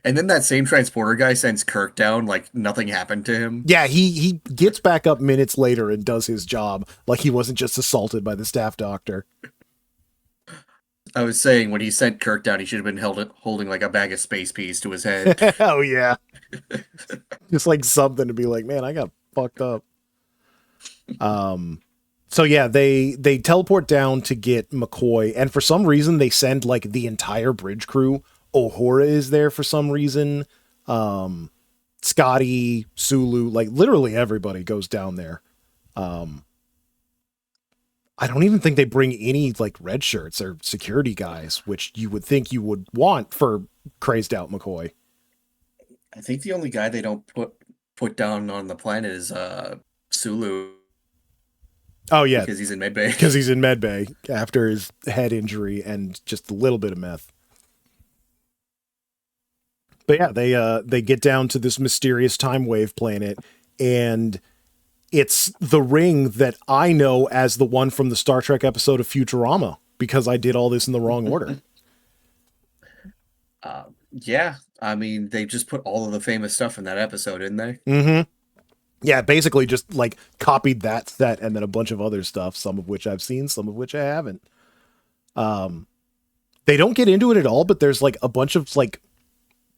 And then that same transporter guy sends Kirk down like nothing happened to him. Yeah, he gets back up minutes later and does his job like he wasn't just assaulted by the staff doctor. I was saying when he sent Kirk down, he should have been holding like a bag of space peas to his head. Oh yeah, just like something to be like, man, I got fucked up. So yeah, they teleport down to get McCoy, and for some reason they send like the entire bridge crew. Uhura is there for some reason. Scotty, Sulu, like literally everybody goes down there. I don't even think they bring any like red shirts or security guys, which you would think you would want for crazed out McCoy. I think the only guy they don't put down on the planet is Sulu Oh yeah, because he's in medbay. because he's in medbay after his head injury and just a little bit of meth. But yeah, they get down to this mysterious time wave planet, and it's the ring that I know as the one from the Star Trek episode of Futurama because I did all this in the wrong order. Yeah, I mean they just put all of the famous stuff in that episode, didn't they? Mm-hmm. Yeah, basically just like copied that set and then a bunch of other stuff, some of which I've seen, some of which I haven't. They don't get into it at all, but there's like a bunch of like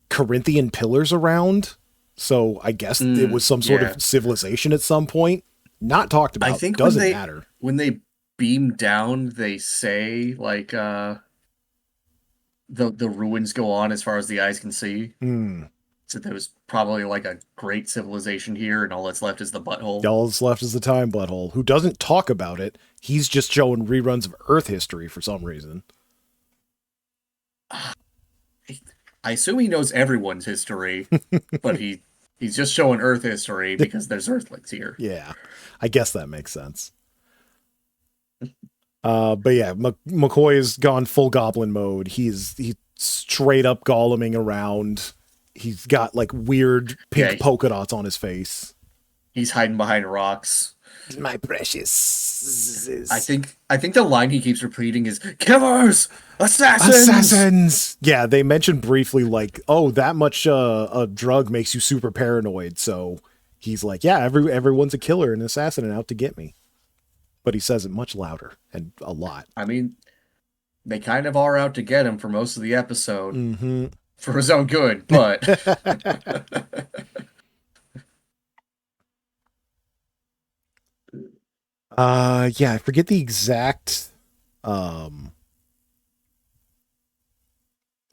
Corinthian pillars around. So I guess it was some sort Yeah. of civilization at some point. Not talked I about. think Doesn't matter. when they beam down, they say the ruins go on as far as the eyes can see. Hmm. So there was probably like a great civilization here, and all that's left is the butthole. All that's left is the time butthole, who doesn't talk about it. He's just showing reruns of Earth history for some reason. I assume he knows everyone's history, but he He's just showing Earth history because there's Earthlings here. Yeah, I guess that makes sense. But yeah, McCoy has gone full goblin mode. He's straight up goleming around. He's got like weird Yeah, pink polka dots on his face. he's hiding behind rocks. My precious I think the line he keeps repeating is "Killers, assassins." assassins. Yeah, they mentioned briefly like, oh, that much a drug makes you super paranoid. So he's like, yeah, everyone's a killer and an assassin and out to get me. But he says it much louder and a lot. I mean, they kind of are out to get him for most of the episode Mm-hmm. for his own good, but Yeah, I forget the exact um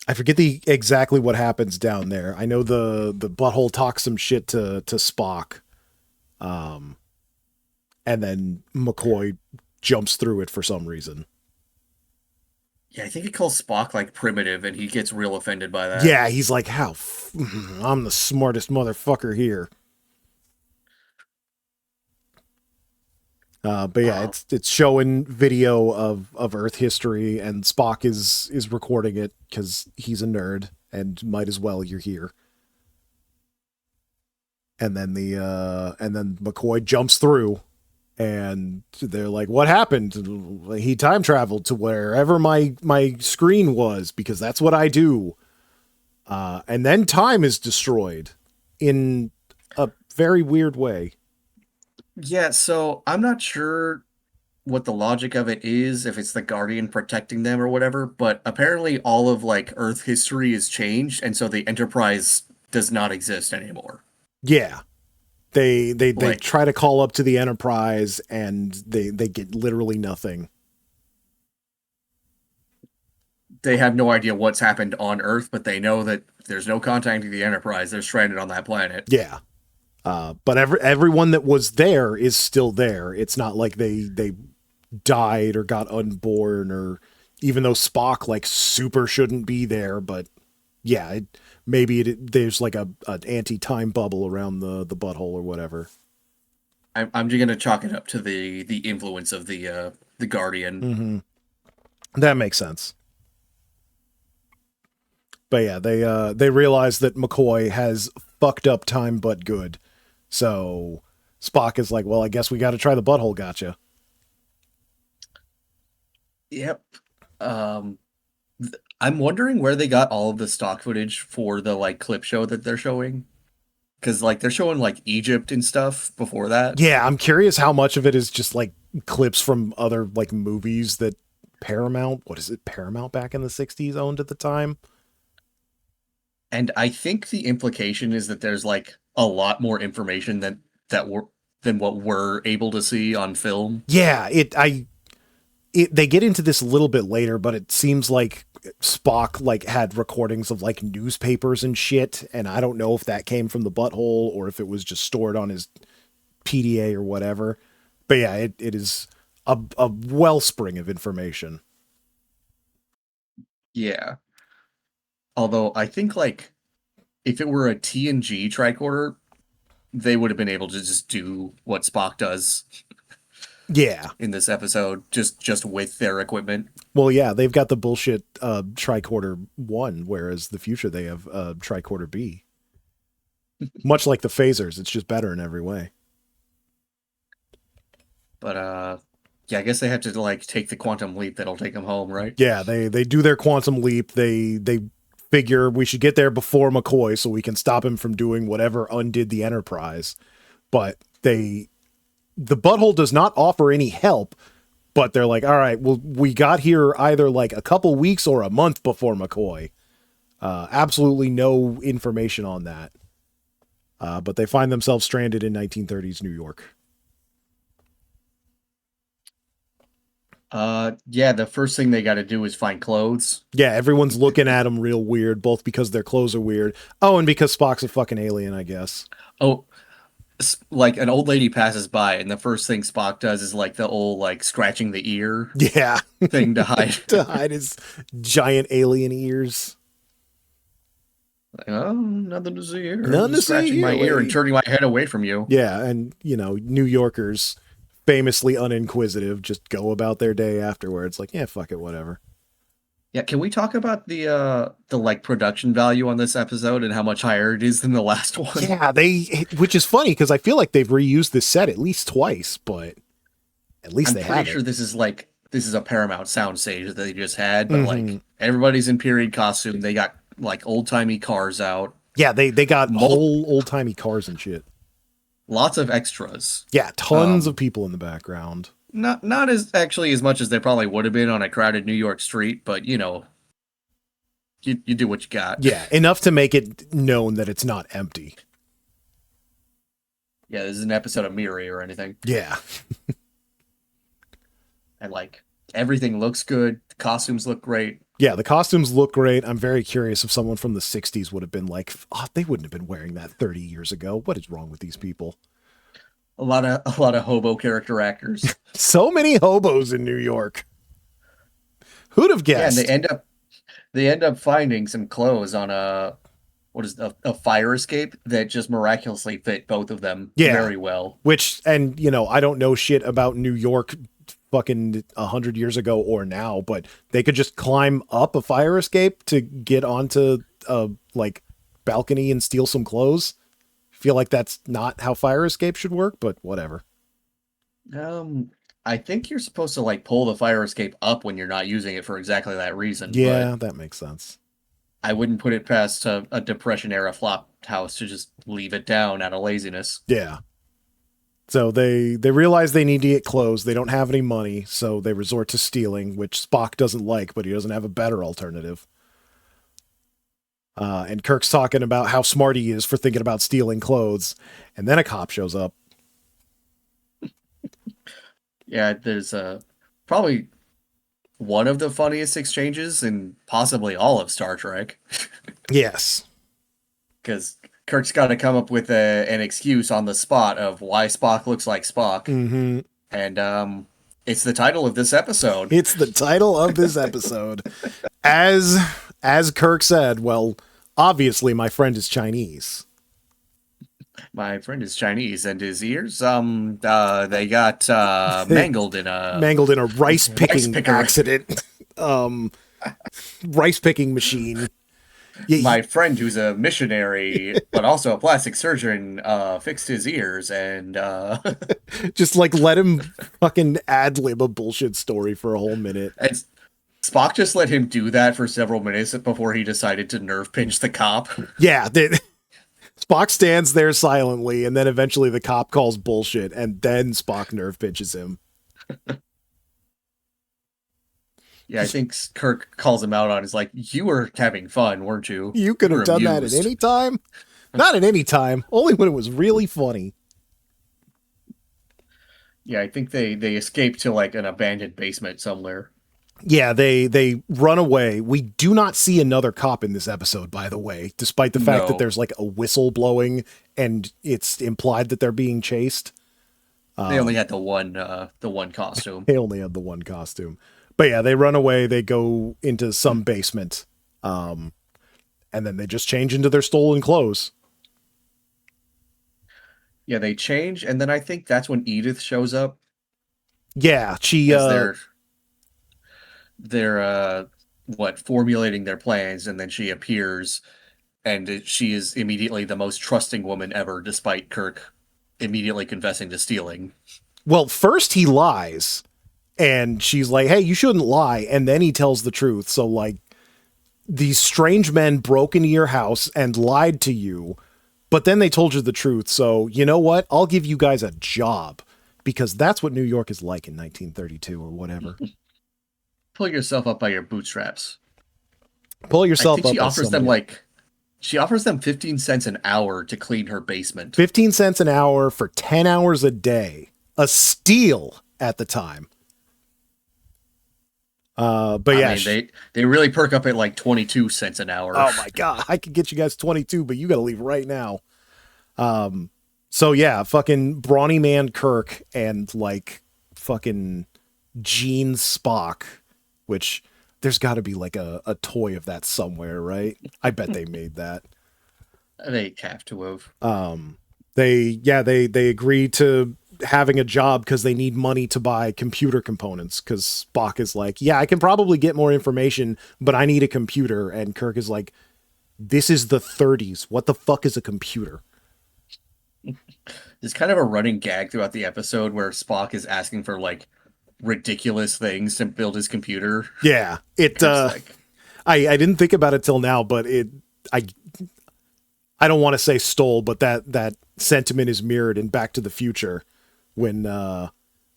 I forget the exactly what happens down there. I know the butthole talks some shit to Spock. Um and then McCoy jumps through it for some reason. yeah, I think he calls Spock like primitive, and he gets real offended by that. Yeah, he's like, "How I'm the smartest motherfucker here." But yeah, Uh, it's showing video of Earth history, and Spock is recording it because he's a nerd and might as well. You're here, and then McCoy jumps through, and they're like, "What happened?" He time traveled to wherever my screen was because that's what I do. And then time is destroyed in a very weird way. yeah, so I'm not sure what the logic of it is, if it's the Guardian protecting them or whatever, but apparently all of like Earth history is changed, and so the Enterprise does not exist anymore. Yeah, they Like try to call up to the Enterprise and they get literally nothing. they have no idea what's happened on Earth, but they know that there's no contacting the Enterprise. They're stranded on that planet. Yeah. But everyone that was there is still there. It's not like they died or got unborn or even though Spock like super shouldn't be there, but yeah, there's like a an anti time bubble around the butthole or whatever. I'm just gonna chalk it up to the influence of the Guardian. Mm-hmm. That makes sense. But yeah, they realize that McCoy has fucked up time but good. So Spock is like, well, I guess we got to try the butthole. Gotcha. Yep. Um, I'm wondering where they got all of the stock footage for the like clip show that they're showing, because like they're showing like Egypt and stuff before that. Yeah, I'm curious how much of it is just like clips from other like movies that Paramount, what is it, Paramount back in the 60s owned at the time? And I think the implication is that there's like a lot more information that were than what we're able to see on film. Yeah, they get into this a little bit later, but it seems like Spock like had recordings of like newspapers and shit, and I don't know if that came from the butthole or if it was just stored on his PDA or whatever. But yeah, it is a wellspring of information. Yeah. Although I think like if it were a TNG tricorder, they would have been able to just do what Spock does Yeah. in this episode, just with their equipment. Well, yeah, they've got the bullshit tricorder one, whereas the future they have tricorder B. Much like the phasers, it's just better in every way. But yeah, I guess they have to like take the quantum leap that'll take them home, right? Yeah, they do their quantum leap. They figure we should get there before McCoy so we can stop him from doing whatever undid the Enterprise. But the butthole does not offer any help. But they're like, all right, well, we got here either like a couple weeks or a month before McCoy. Absolutely no information on that. But they find themselves stranded in 1930s New York. Yeah, the first thing they got to do is find clothes. Yeah, everyone's looking at them real weird, both because their clothes are weird. Oh, and because Spock's a fucking alien, I guess. Oh, like an old lady passes by, and the first thing Spock does is like the old like scratching the ear Yeah, thing to hide. to hide his giant alien ears. Like, oh, nothing to see here. I'm None just to see scratching my here, ear and lady. turning my head away from you. Yeah, and New Yorkers, famously uninquisitive, just go about their day afterwards. Like, yeah, fuck it, whatever. Yeah, can we talk about the like production value on this episode and how much higher it is than the last one? Yeah, which is funny because I feel like they've reused this set at least twice, but at least I'm they pretty have it. sure this is a Paramount soundstage that they just had, but Hmm. like everybody's in period costume. They got like old-timey cars out. Yeah, they got Mul whole old timey cars and shit. Lots of extras. Yeah, tons of Um, people in the background. not as actually as much as there probably would have been on a crowded New York street, but you do what you got. Yeah, enough to make it known that it's not empty. Yeah, this is an episode of Miri or anything. Yeah. And like everything looks good, the costumes look great. Yeah, the costumes look great. I'm very curious if someone from the 60s would have been like, oh, they wouldn't have been wearing that 30 years ago. What is wrong with these people? A lot of hobo character actors. So many hobos in New York. Who'd have Yeah, and guessed? they end up finding some clothes on a fire escape that just miraculously fit both of them Yeah, very well. which, and, I don't know shit about New York fucking 100 years ago or now, but they could just climb up a fire escape to get onto a, like, balcony and steal some clothes. Feel like that's not how fire escape should work, but whatever. Um, I think you're supposed to like pull the fire escape up when you're not using it for exactly that reason, but Yeah, that makes sense. I wouldn't put it past a Depression era flop house to just leave it down out of laziness. Yeah. So they realize they need to get clothes. They don't have any money, so they resort to stealing, which Spock doesn't like, but he doesn't have a better alternative. And Kirk's talking about how smart he is for thinking about stealing clothes, and then a cop shows up. Yeah, there's probably one of the funniest exchanges in possibly all of Star Trek Yes. because Kirk's got to come up with an excuse on the spot of why Spock looks like Spock, Mm-hmm. and it's the title of this episode. It's the title of this episode. As as Kirk said, well, obviously my friend is Chinese. My friend is Chinese, and his ears they got mangled in a Mangled in a rice rice picking picker. accident. Rice picking machine. Yeah, My friend, who's a missionary but also a plastic surgeon, fixed his ears, and just like let him fucking ad lib a bullshit story for a whole minute. and Spock just let him do that for several minutes before he decided to nerve pinch the cop. Yeah, Spock stands there silently, and then eventually the cop calls bullshit, and then Spock nerve pinches him. Yeah, I think Kirk calls him out on. Is like, you were having fun, weren't you? You You could were have done that at amused. any time. Not at any time, only when it was really funny. Yeah, I think they escaped to like an abandoned basement somewhere. Yeah, they run away. We do not see another cop in this episode, by the way, despite the fact that No, there's like a whistle blowing and it's implied that they're being chased. they only had the one costume. They only had the one costume. But yeah, they run away, they go into some basement, and then they just change into their stolen clothes. Yeah, they change, and then I think that's when Edith shows up Yeah, she as they're what formulating their plans, and then she appears, and she is immediately the most trusting woman ever, despite Kirk immediately confessing to stealing. well, first he lies and she's like, "Hey, you shouldn't lie." And then he tells the truth. So like these strange men broke into your house and lied to you, but then they told you the truth. So, you know what? I'll give you guys a job because that's what New York is like in 1932 or whatever. Pull yourself up by your bootstraps. Pull I yourself think up as somebody. she offers them 15 cents an hour to clean her basement. 15 cents an hour for 10 hours a day. A steal at the time. But yeah. I mean, they really perk up at like 22 cents an hour. Oh my God. I could get you guys 22, but you got to leave right now. So yeah, fucking brawny man Kirk and like fucking Gene Spock, which there's got to be like a toy of that somewhere, right? I bet they made that. They have to have. Um, they agree to having a job because they need money to buy computer components. Because Spock is like, yeah, I can probably get more information, but I need a computer. And Kirk is like, this is the 30s. What the fuck is a computer? There's kind of a running gag throughout the episode where Spock is asking for like ridiculous things to build his computer. Yeah, it. Kirk's like, I didn't think about it till now, but I I don't want to say stole, but that sentiment is mirrored in Back to the Future when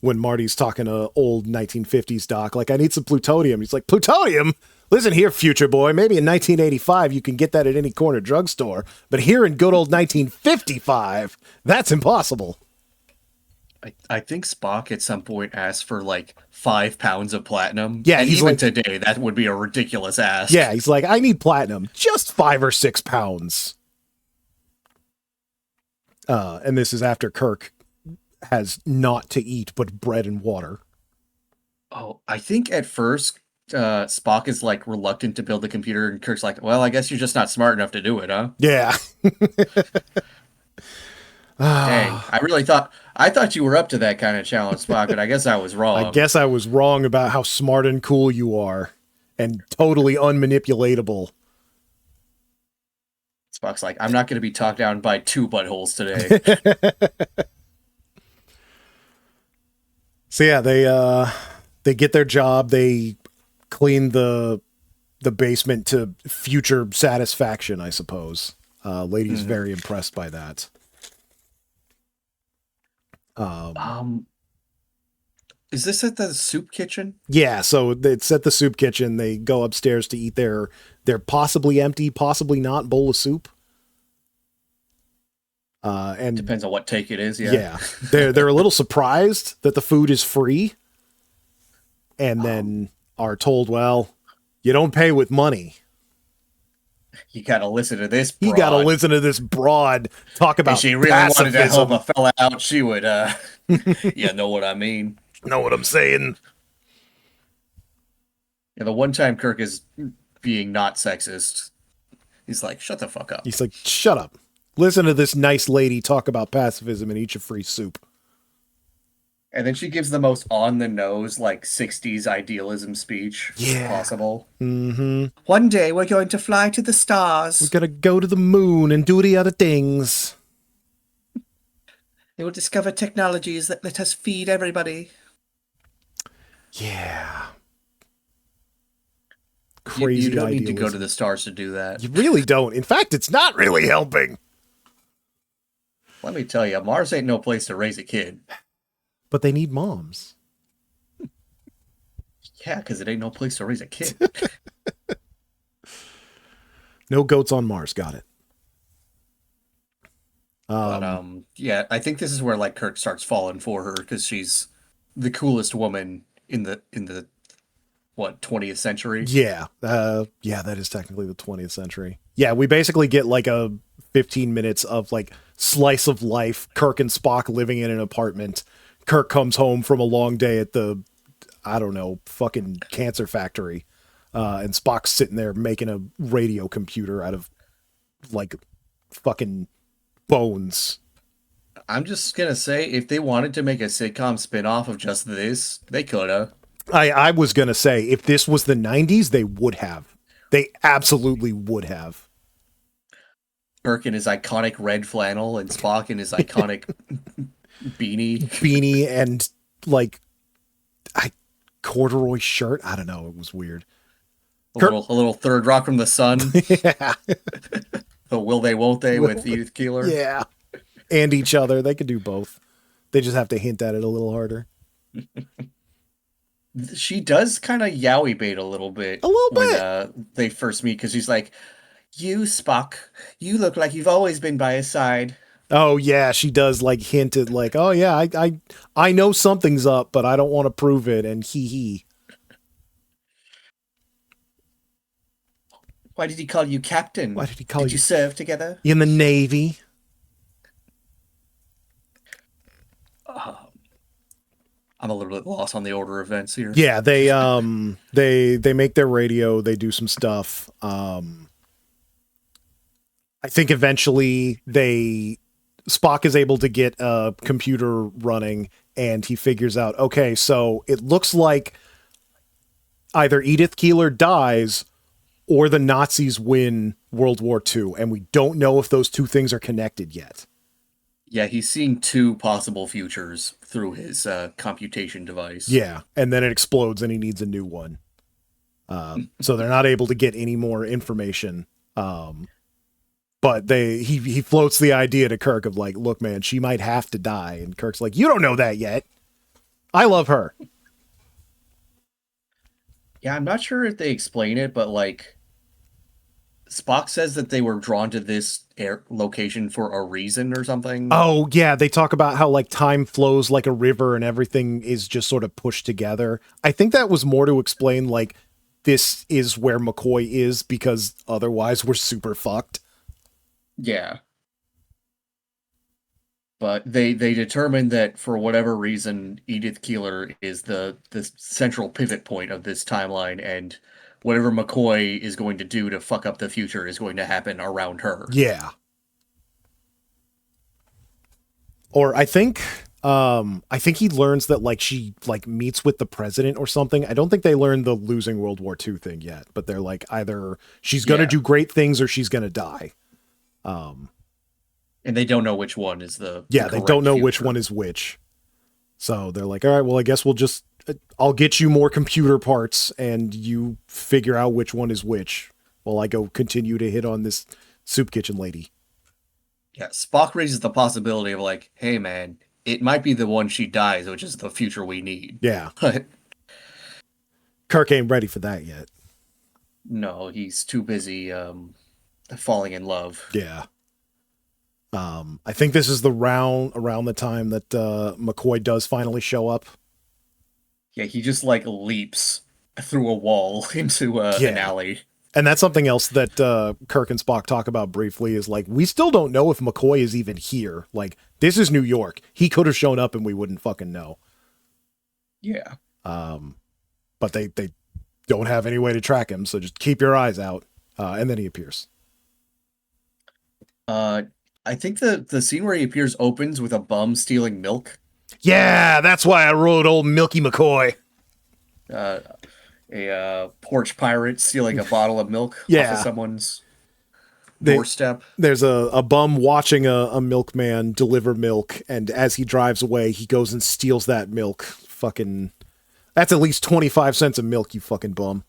Marty's talking to old 1950s Doc, like, I need some plutonium. He's like, plutonium? Listen here, future boy, maybe in 1985 you can get that at any corner drugstore, but here in good old 1955, that's impossible. I think Spock at some point asked for like 5 pounds of platinum. Yeah, And he's even like, today, that would be a ridiculous yeah, ask. he's like, I need platinum, just 5 or 6 pounds. And this is after Kirk has not to eat but bread and water. Oh, I think at first Spock is like reluctant to build a computer, and Kirk's like, "Well, I guess you're just not smart enough to do it, huh?" Yeah. Dang, I thought you were up to that kind of challenge, Spock, but I guess I was I wrong. guess I was wrong about how smart and cool you are and totally unmanipulatable. Spock's like, "I'm not going to be talked down by two buttholes today." So yeah, they get their job, they clean the basement to future satisfaction, I suppose. Lady's Mhm. very impressed by that. Um, is this at the soup kitchen? Yeah, so it's at the soup kitchen. They go upstairs to eat their possibly empty, possibly not bowl of soup. And Depends on what take it is, yeah. yeah, they're a little surprised that the food is free, and Um, then are told, well, you don't pay with money. you gotta listen to this You got to broad. listen to this broad talk If about she really wanted to help a pacifism. fella out, she would, yeah, know what I mean. Know what I'm saying? Yeah, the one time Kirk is being not sexist, he's like, shut the fuck up. He's like, shut up. Listen to this nice lady talk about pacifism and eat your free soup. And then she gives the most on the nose, like 60s idealism speech Yeah. possible. Mm-hmm. One day we're going to fly to the We're stars. gonna go to the moon and do the other things. They will discover technologies that let us feed everybody. Yeah. You Crazy don't need to go to idealism. the stars to do that. You really don't. In fact, it's not really helping. Let me tell you, Mars ain't no place to raise a kid. But they need moms. Yeah, because it ain't no place to raise a kid. No goats on Mars. Got it. But yeah, I think this is where like Kirk starts falling for her because she's the coolest woman in the what 20th century. Yeah. Yeah, that is technically the 20th century. Yeah, we basically get like a 15 minutes of like slice of life. Kirk and Spock living in an apartment. Kirk comes home from a long day at the, I don't know, fucking cancer factory. And Spock's sitting there making a radio computer out of like fucking bones. I'm just gonna say, if they wanted to make a sitcom spin-off of just this, they coulda. I was going to say, if this was the 90s, they would have. They absolutely would have. Kirk in his iconic red flannel and Spock in his iconic beanie. Beanie and like I corduroy shirt. I don't know. It was weird. A little third rock from the sun. Yeah. The will they won't they with Edith Keeler. Yeah. And each other. They could do both. They just have to hint at it a little harder. She does kind of yaoi bait a little bit A little when bit. they first meet because she's like, "You Spock, you look like you've always been by his side. Oh yeah, she does like hint at like, oh yeah, I know something's up, but I don't want to prove it. And he. Why did he call you captain? Why did he call Did you you serve together?" in the Navy? I'm a little bit lost on the order of events here. Yeah, they make their radio, they do some stuff. I think eventually Spock is able to get a computer running, and he figures out, okay, so it looks like either Edith Keeler dies or the Nazis win World War II, and we don't know if those two things are connected yet. Yeah, he's seeing two possible futures through his computation device. Yeah, and then it explodes and he needs a new one. So they're not able to get any more information. But he floats the idea to Kirk of like, look, man, she might have to die. And Kirk's like, you don't know that yet. I love her. Yeah, I'm not sure if they explain it, but like Spock says that they were drawn to this location for a reason or something. Oh, yeah. They talk about how like time flows like a river and everything is just sort of pushed together. I think that was more to explain like this is where McCoy is because otherwise we're super fucked. Yeah. But they determined that for whatever reason, Edith Keeler is the central pivot point of this timeline, and whatever McCoy is going to do to fuck up the future is going to happen around her. Yeah. Or I think he learns that like she like meets with the president or something. I don't think they learned the losing World War II thing yet, but they're like either she's gonna do great things or she's gonna die. And they don't know which one is they don't know which one is which. So they're like, all right, well, I guess I'll get you more computer parts and you figure out which one is which while I go continue to hit on this soup kitchen lady. Yeah, Spock raises the possibility of like, hey man, it might be the one she dies, which is the future we need. Yeah. But Kirk ain't ready for that yet. No, he's too busy falling in love. Yeah. I think this is around the time that McCoy does finally show up. Yeah, he just like leaps through a wall into an alley. And that's something else that Kirk and Spock talk about briefly is like, we still don't know if McCoy is even here. Like, this is New York. He could have shown up and we wouldn't fucking know. Yeah. But they don't have any way to track him, so just keep your eyes out. And then he appears. I think the scene where he appears opens with a bum stealing milk. Yeah, that's why I wrote old Milky McCoy. A porch pirate stealing a bottle of milk off of someone's doorstep. There's a bum watching a milkman deliver milk, and as he drives away, he goes and steals that milk. Fucking, that's at least 25 cents of milk, you fucking bum.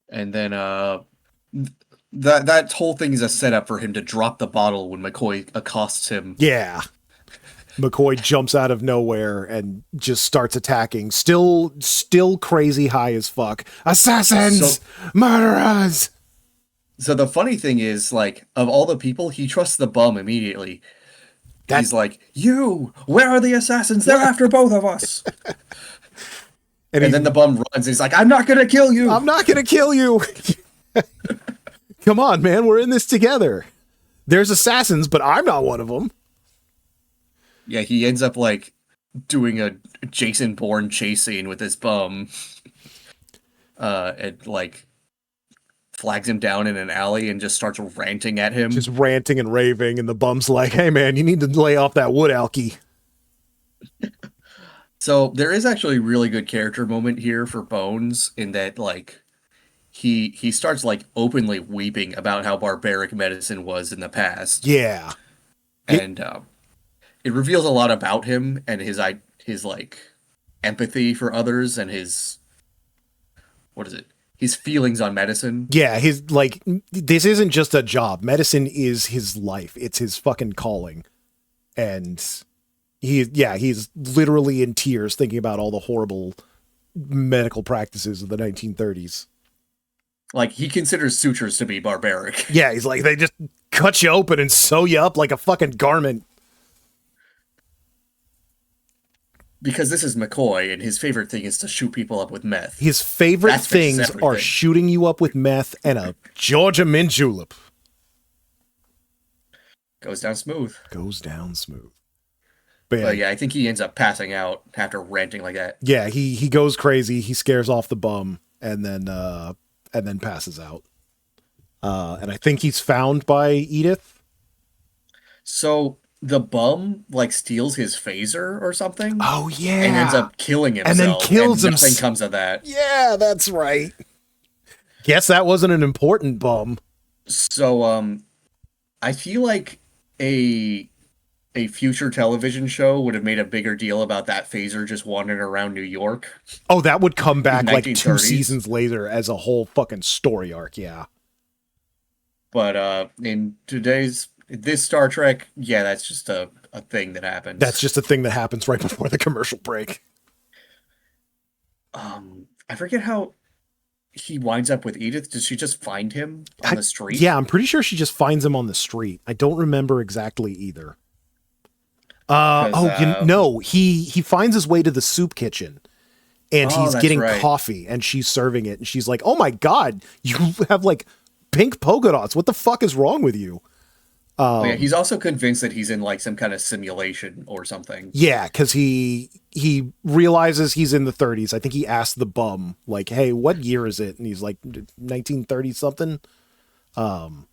And then that whole thing is a setup for him to drop the bottle when McCoy accosts him. Yeah. McCoy jumps out of nowhere and just starts attacking. Still crazy high as fuck. Assassins! Murderers! So the funny thing is, like, of all the people, he trusts the bum immediately. He's like, you! Where are the assassins? They're after both of us! and then the bum runs and he's like, I'm not gonna kill you! I'm not gonna kill you! Come on, man, we're in this together. There's assassins, but I'm not one of them. Yeah, he ends up, like, doing a Jason Bourne chase scene with his bum. And, like, flags him down in an alley and just starts ranting at him. Just ranting and raving, and the bum's like, hey, man, you need to lay off that wood alky. So, there is actually a really good character moment here for Bones in that, like, he starts, like, openly weeping about how barbaric medicine was in the past. Yeah. And, it reveals a lot about him and his like empathy for others and his his feelings on medicine. Yeah, his like this isn't just a job. Medicine is his life. It's his fucking calling. And he's literally in tears thinking about all the horrible medical practices of the 1930s. Like, he considers sutures to be barbaric. Yeah, he's like, they just cut you open and sew you up like a fucking garment. Because this is McCoy, and his favorite thing is to shoot people up with meth. His favorite things are shooting you up with meth and a Georgia mint julep. Goes down smooth. But yeah, I think he ends up passing out after ranting like that. Yeah, he goes crazy. He scares off the bum and then passes out. And I think he's found by Edith. So the bum like steals his phaser or something Oh and ends yeah, up killing and then himself, kills and him. nothing comes of that. Yeah, that's right. Guess that wasn't an important bum. So I feel like a a future television show would have made a bigger deal about that phaser just wandering around New York Oh, that would come in back like two 1930s. seasons later as a whole fucking story arc. Yeah, But in today's this Star Trek, yeah, that's just a thing that that's happens. just a thing that happens right before the commercial break. I forget how he winds up with Edith. Does she just find him on I, the street? yeah, I'm pretty sure she just finds him on the street. I don't remember exactly either. Because No, he finds his way to the soup kitchen and oh, he's that's getting right. coffee and she's serving it and she's like, "Oh my god, you have like pink polka dots. What the fuck is wrong with you?" Oh, yeah, he's also convinced that he's in like some kind of simulation or something. Yeah, because he realizes he's in the 30s. I think he asked the bum like, "Hey, what year is it?" And he's like, "1930 something." Um,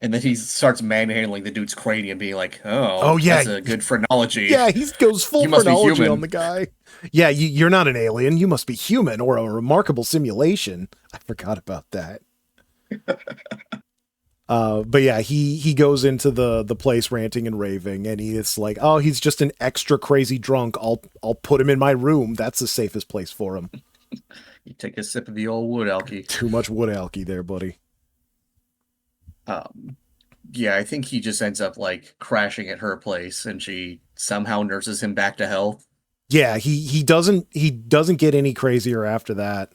And then he starts manhandling the dude's cranium, being like, oh "Oh, yeah, that's a good phrenology. yeah, he goes full You must be phrenology on human." the guy. Yeah, you're not an alien. You must be human or a remarkable simulation. I forgot about that. But yeah, he goes into the place ranting and raving, and he's like, "Oh, he's just an extra crazy drunk. I'll put him in my room. That's the safest place for him." You take a sip of the old wood alky. Too much wood alky there, buddy. Um, yeah, I think he just ends up like crashing at her place, and she somehow nurses him back to health. Yeah, he doesn't get any crazier after that.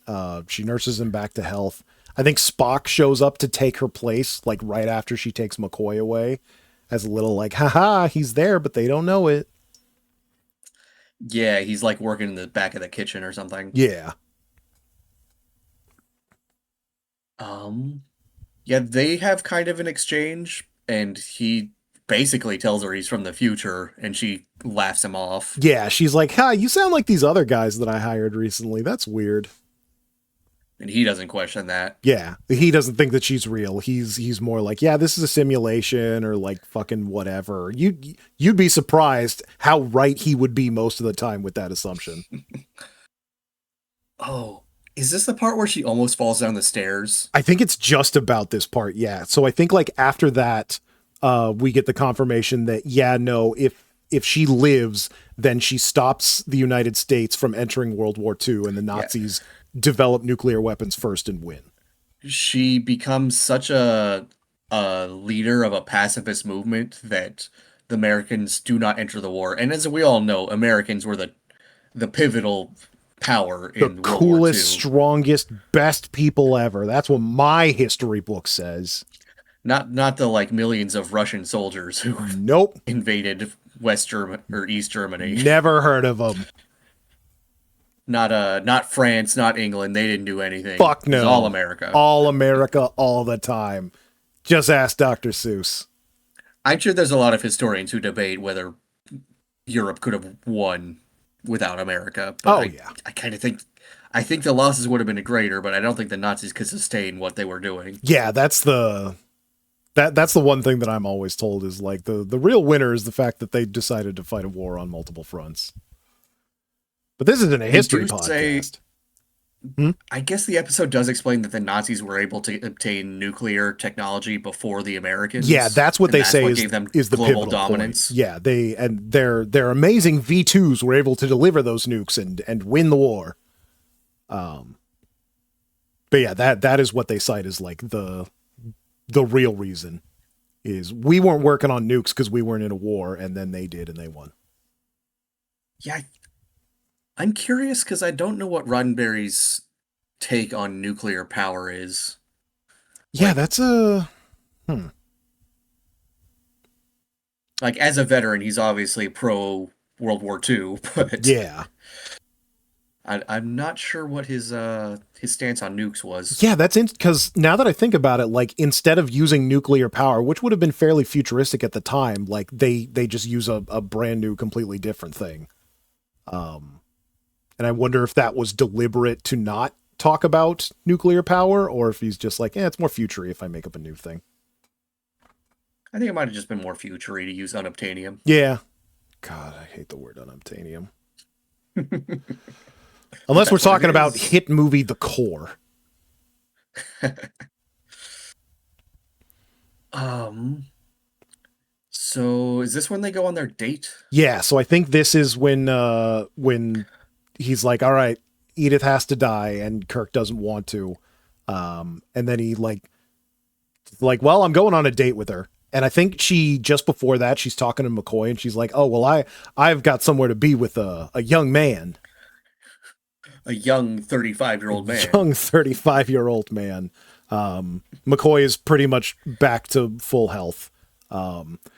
She nurses him back to health. I think Spock shows up to take her place, like right after she takes McCoy away, as a little like, haha, he's there, but they don't know it. Yeah, he's like working in the back of the kitchen or something. Yeah. Um, yeah, they have kind of an exchange, and he basically tells her he's from the future, and she laughs him off. Yeah, she's like, "Ha, you sound like these other guys that I hired recently. That's weird." And he doesn't question that. Yeah, he doesn't think that she's real. He's more like, "Yeah, this is a simulation or like fucking whatever." You'd be surprised how right he would be most of the time with that assumption. Oh, is this the part where she almost falls down the stairs? I think it's just about this part, yeah. So I think like after that, we get the confirmation that yeah, no, if she lives, then she stops the United States from entering World War II, and the Yeah. Nazis develop nuclear weapons first and win. She becomes such a leader of a pacifist movement that the Americans do not enter the war. And as we all know, Americans were the pivotal power The in World War coolest, II. strongest, best people ever. That's what my history book says. Not the like millions of Russian soldiers who Nope, invaded West Germany or East Germany. never heard of them. Not France, not England. They didn't do anything. Fuck It was all no. America. All America, all the time. Just ask Dr. Seuss. I'm sure there's a lot of historians who debate whether Europe could have won without America, but Oh I yeah. I kind of think I think the losses would have been greater, but I don't think the Nazis could sustain what they were doing. Yeah, that's the one thing that I'm always told is like the real winner is the fact that they decided to fight a war on multiple fronts. But this isn't a They history do say, podcast. Hmm? I guess the episode does explain that the Nazis were able to obtain nuclear technology before the Yeah, Americans, that's what and they that's say what is gave them is the global pivotal dominance. point. Yeah, their amazing V2s were able to deliver those nukes and win the war. Um, but yeah, that is what they cite as like the real reason is we weren't working on nukes because we weren't in a war, and then they did and they won. Yeah, I'm curious because I don't know what Roddenberry's take on nuclear power is. Yeah, Like, that's a like as a veteran, he's obviously pro World War II, but yeah. I'm not sure what his stance on nukes was. Yeah, that's because now that I think about it, like instead of using nuclear power, which would have been fairly futuristic at the time, like they just use a brand new, completely different thing. And I wonder if that was deliberate to not talk about nuclear power, or if he's just like, it's more future if I make up a new thing. I think it might have just been more future-y to use unobtainium. Yeah. God, I hate the word unobtainium. Unless we're talking about hit movie The Core. So is this when they go on their date? Yeah, so I think this is when he's like, all right, Edith has to die, and Kirk doesn't want to. And then he like, well, I'm going on a date with her. And I think just before that, she's talking to McCoy, and she's like, oh, well, I've got somewhere to be with a young man. A young 35-year-old man. Young 35-year-old man. McCoy is pretty much back to full health.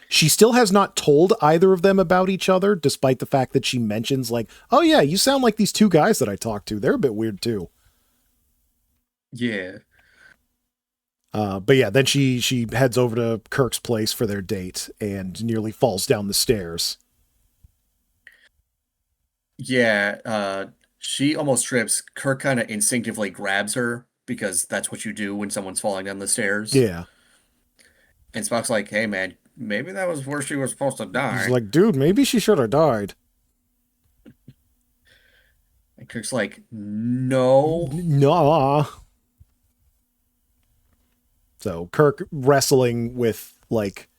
She still has not told either of them about each other, despite the fact that she mentions like, oh yeah, you sound like these two guys that I talked to. They're a bit weird too. Yeah. But yeah, then she heads over to Kirk's place for their date and nearly falls down the stairs. Yeah, she almost trips. Kirk kind of instinctively grabs her because that's what you do when someone's falling down the stairs. Yeah. And Spock's like, hey man, maybe that was where she was supposed to die. He's like, dude, maybe she should have died. And Kirk's like, no. Nah. So Kirk wrestling with like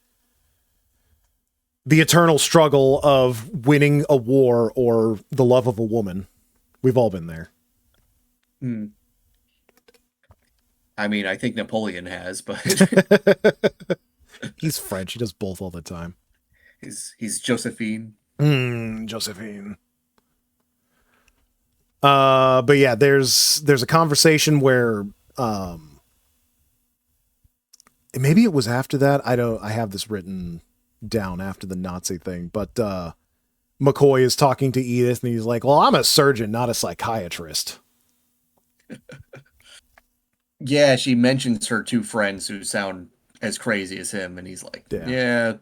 the eternal struggle of winning a war or the love of a woman. We've all been there. I mean, I think Napoleon has, but he's French. He does both all the time. He's Josephine. Josephine. But yeah, there's a conversation where maybe it was after that. I have this written down after the Nazi thing, but McCoy is talking to Edith and he's like, well, I'm a surgeon, not a psychiatrist. Yeah, she mentions her two friends who sound as crazy as him, and he's like, yeah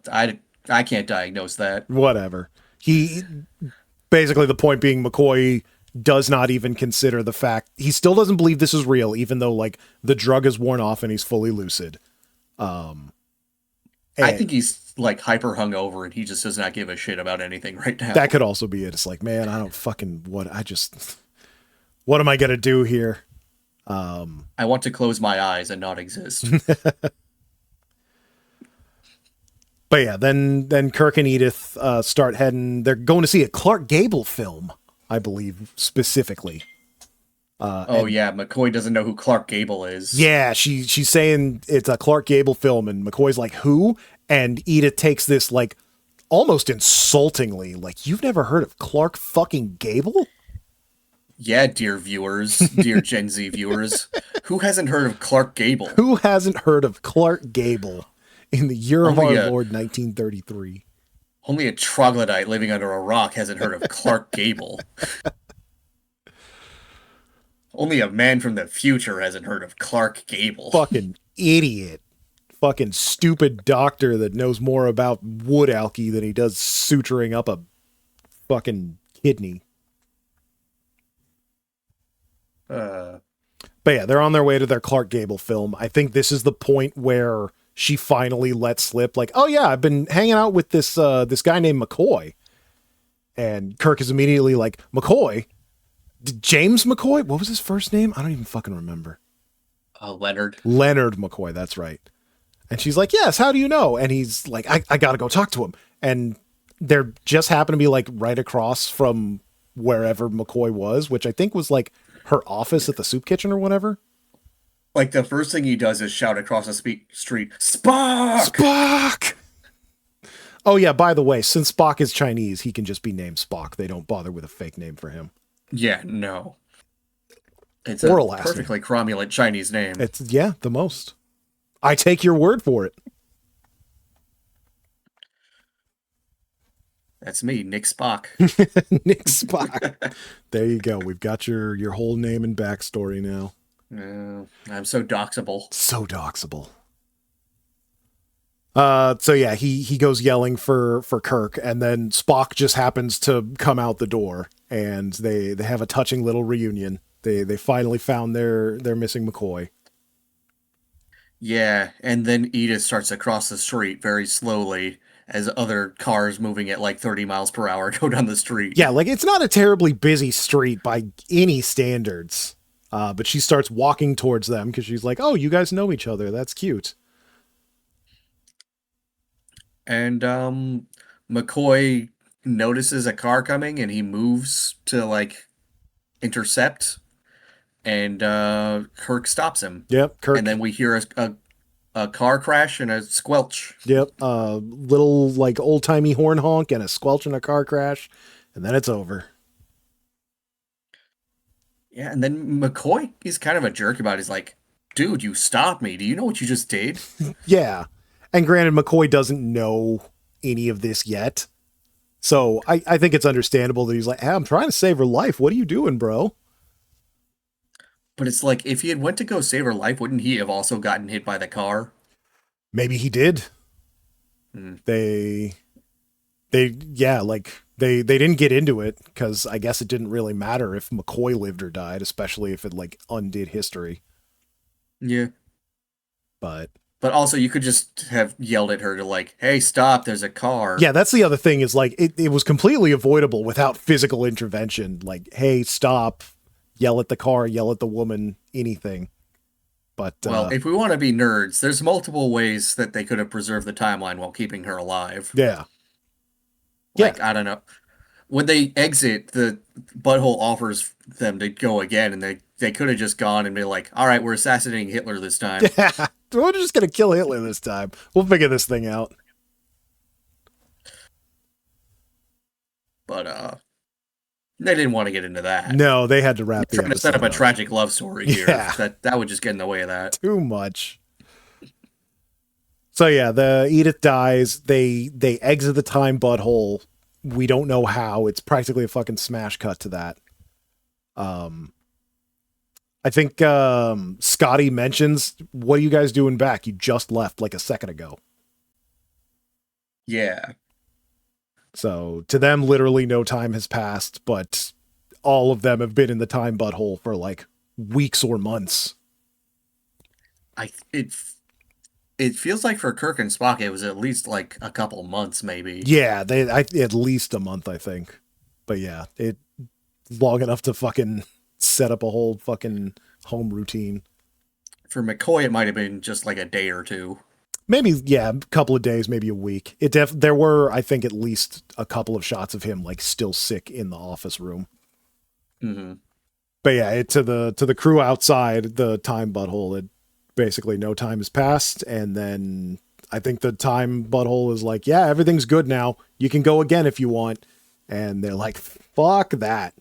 I can't diagnose that. Whatever. He basically, the point being, McCoy does not even consider the fact, he still doesn't believe this is real, even though like the drug is worn off and he's fully lucid. I think he's like hyper hungover and he just does not give a shit about anything right now. That could also be it. It's like, man, I don't fucking what am I gonna do here? I want to close my eyes and not exist. But yeah, then Kirk and Edith start heading. They're going to see a Clark Gable film, I believe, specifically. Yeah, McCoy doesn't know who Clark Gable is. Yeah, she's saying it's a Clark Gable film, and McCoy's like, who? And Edith takes this like almost insultingly, like, you've never heard of Clark fucking Gable? Yeah, dear viewers, dear Gen Z viewers, who hasn't heard of Clark Gable? Who hasn't heard of Clark Gable in the year of our Lord 1933? Only a troglodyte living under a rock hasn't heard of Clark Gable. Only a man from the future hasn't heard of Clark Gable. Fucking idiot. Fucking stupid doctor that knows more about wood alky than he does suturing up a fucking kidney. But yeah, they're on their way to their Clark Gable film. I think this is the point where she finally lets slip, like, oh yeah, I've been hanging out with this guy named McCoy. And Kirk is immediately like, McCoy? James McCoy? What was his first name? I don't even fucking remember. Leonard. Leonard McCoy, that's right. And she's like, yes, how do you know? And he's like, I gotta go talk to him. And they're just happen to be like right across from wherever McCoy was, which I think was like her office at the soup kitchen or whatever. Like the first thing he does is shout across the street, Spock! Spock! Oh yeah, by the way, since Spock is Chinese, he can just be named Spock. They don't bother with a fake name for him. Yeah, no. It's or a perfectly cromulent Chinese name. It's, yeah, the most. I take your word for it. That's me, Nick Spock. Nick Spock. There you go. We've got your whole name and backstory now. I'm so doxable. So doxable. So yeah, he goes yelling for Kirk, and then Spock just happens to come out the door, and they have a touching little reunion. They finally found their missing McCoy. Yeah, and then Edith starts across the street very slowly as other cars moving at like 30 miles per hour go down the street. Yeah, like it's not a terribly busy street by any standards. But she starts walking towards them because she's like, "Oh, you guys know each other. That's cute." And McCoy notices a car coming and he moves to like intercept, and Kirk stops him. Yep, And Kirk. then we hear a car crash and a squelch. Yep, little like old timey horn honk and a squelch in a car crash, and then it's over. Yeah, and then McCoy, he's kind of a jerk about it. He's like, dude, you stopped me. Do you know what you just did? Yeah, and granted, McCoy doesn't know any of this yet, so I think it's understandable that he's like, "Hey, I'm trying to save her life. What are you doing, bro?" But it's like, if he had went to go save her life, wouldn't he have also gotten hit by the car? Maybe he did. Hmm. They yeah, like they didn't get into it because I guess it didn't really matter if McCoy lived or died, especially if it like undid history. Yeah. But But also, you could just have yelled at her to like, "Hey, stop! There's a car." yeah, that's the other thing is like it was completely avoidable without physical intervention. Like, hey, stop, yell at the car, yell at the woman, anything. But Well, if we want to be nerds, there's multiple ways that they could have preserved the timeline while keeping her alive. yeah, yeah, Like, I don't know. When they exit, the butthole offers them to go again, and they could have just gone and been like, "All right, we're assassinating Hitler this time." yeah. We're just gonna kill Hitler this time. We'll figure this thing out. But they didn't want to get into that. No, they had to wrap They're the trying to set up episode a up. tragic love story here. Yeah, That would just get in the way of that. too much. So yeah, the Edith dies. They exit the time butthole. We don't know how. It's practically a fucking smash cut to that. Um, I think Scotty mentions, "What are you guys doing back? You just left like a second ago." Yeah. So to them, literally no time has passed, but all of them have been in the time butthole for like weeks or months. I it it feels like for Kirk and Spock, it was at least like a couple months, maybe. Yeah, at least a month, I think. But yeah, it long enough to fucking set up a whole fucking home routine. For McCoy, it might have been just like a day or two. Maybe yeah, a couple of days, maybe a week. There were I think at least a couple of shots of him like still sick in the office room. Hmm. But yeah, to the crew outside the time butthole, it basically no time has passed, and then I think the time butthole is like, yeah, everything's good now. You can go again if you want, and they're like, fuck that.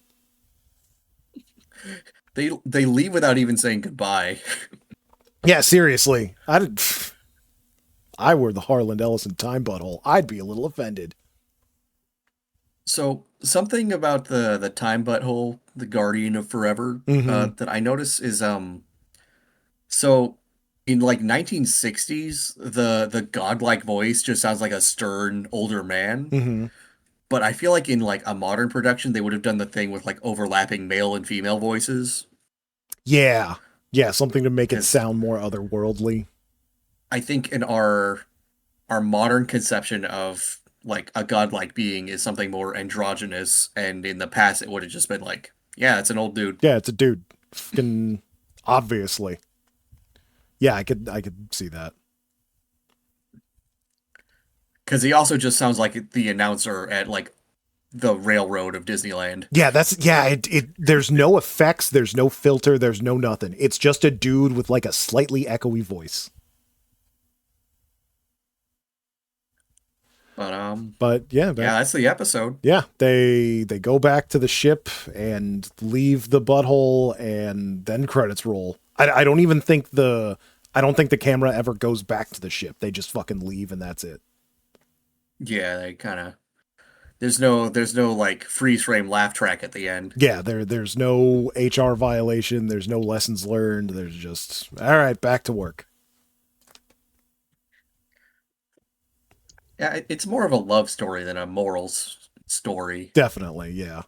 They leave without even saying goodbye. Yeah, seriously, I were the Harland Ellison time butthole, I'd be a little offended. So something about the time butthole, the Guardian of Forever, Mm-hmm. that I notice is so in like 1960s, the godlike voice just sounds like a stern older man. Mm-hmm. But I feel like in like a modern production, they would have done the thing with like overlapping male and female voices. Yeah, yeah, something to make it Because sound more otherworldly. I think in our modern conception of like a godlike being is something more androgynous, and in the past it would have just been like, yeah, it's an old dude. Yeah, it's a dude. Fucking obviously. Yeah, I could see that. Because he also just sounds like the announcer at like the railroad of Disneyland. Yeah, it there's no effects, there's no filter, there's no nothing. It's just a dude with like a slightly echoey voice. But But yeah, yeah, that's the episode. yeah, they go back to the ship and leave the butthole, and then credits roll. I don't even think I don't think the camera ever goes back to the ship. They just fucking leave and that's it. Yeah, they kind of there's no like freeze frame laugh track at the end. Yeah, there's no HR violation, there's no lessons learned, there's just all right, back to work. Yeah, it's more of a love story than a morals story. Definitely, yeah.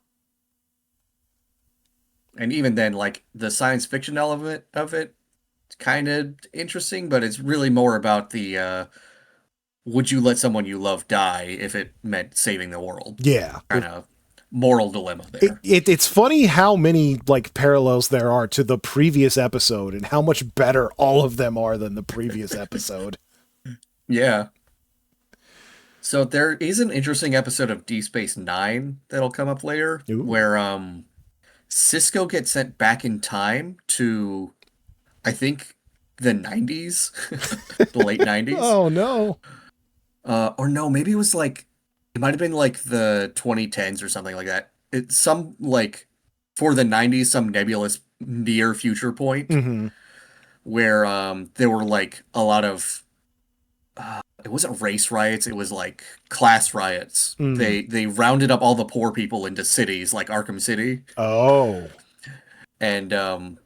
And even then, like the science fiction element of it, it's kind of interesting, but it's really more about the would you let someone you love die if it meant saving the world? Yeah. Kind of moral dilemma It, there. it it's funny how many like parallels there are to the previous episode and how much better all of them are than the previous episode. Yeah. So there is an interesting episode of Deep Space Nine that'll come up later Ooh. where Cisco gets sent back in time to I think the 90s, the late 90s. Oh no. Or no, maybe it was like it might have been like the 2010s or something like that. It's some like for the 90s, some nebulous near future point Mm-hmm. where there were like a lot of it wasn't race riots, it was like class riots. Mm. They rounded up all the poor people into cities like Arkham City, Oh. and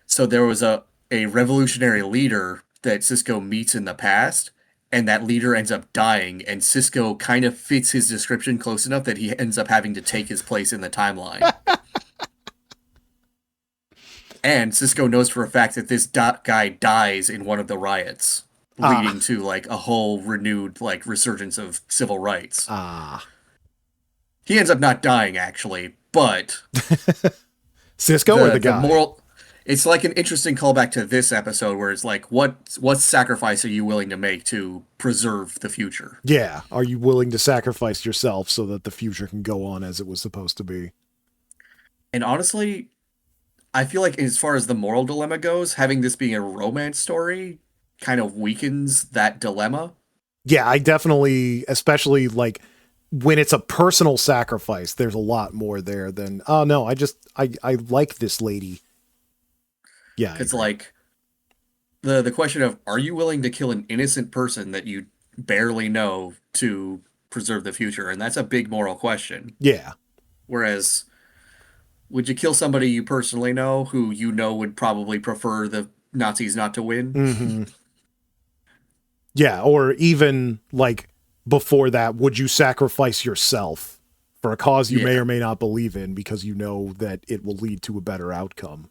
so there was a revolutionary leader that Cisco meets in the past, and that leader ends up dying, and Cisco kind of fits his description close enough that he ends up having to take his place in the timeline. And Cisco knows for a fact that this guy dies in one of the riots, Ah. leading to like a whole renewed like resurgence of civil rights. Ah. He ends up not dying actually, but Cisco or the the the guy? moral it's like an interesting callback to this episode where it's like what sacrifice are you willing to make to preserve the future? Yeah. Are you willing to sacrifice yourself so that the future can go on as it was supposed to be? And honestly, I feel like as far as the moral dilemma goes, having this being a romance story kind of weakens that dilemma. Yeah, I definitely, especially like when it's a personal sacrifice, there's a lot more there than, oh no, I like this lady. Yeah, I Because agree. like the question of are you willing to kill an innocent person that you barely know to preserve the future? And that's a big moral question. Yeah. Whereas would you kill somebody you personally know who you know would probably prefer the Nazis not to win? Hmm. Yeah, or even like before that, would you sacrifice yourself for a cause you may Yeah. or may not believe in because you know that it will lead to a better outcome?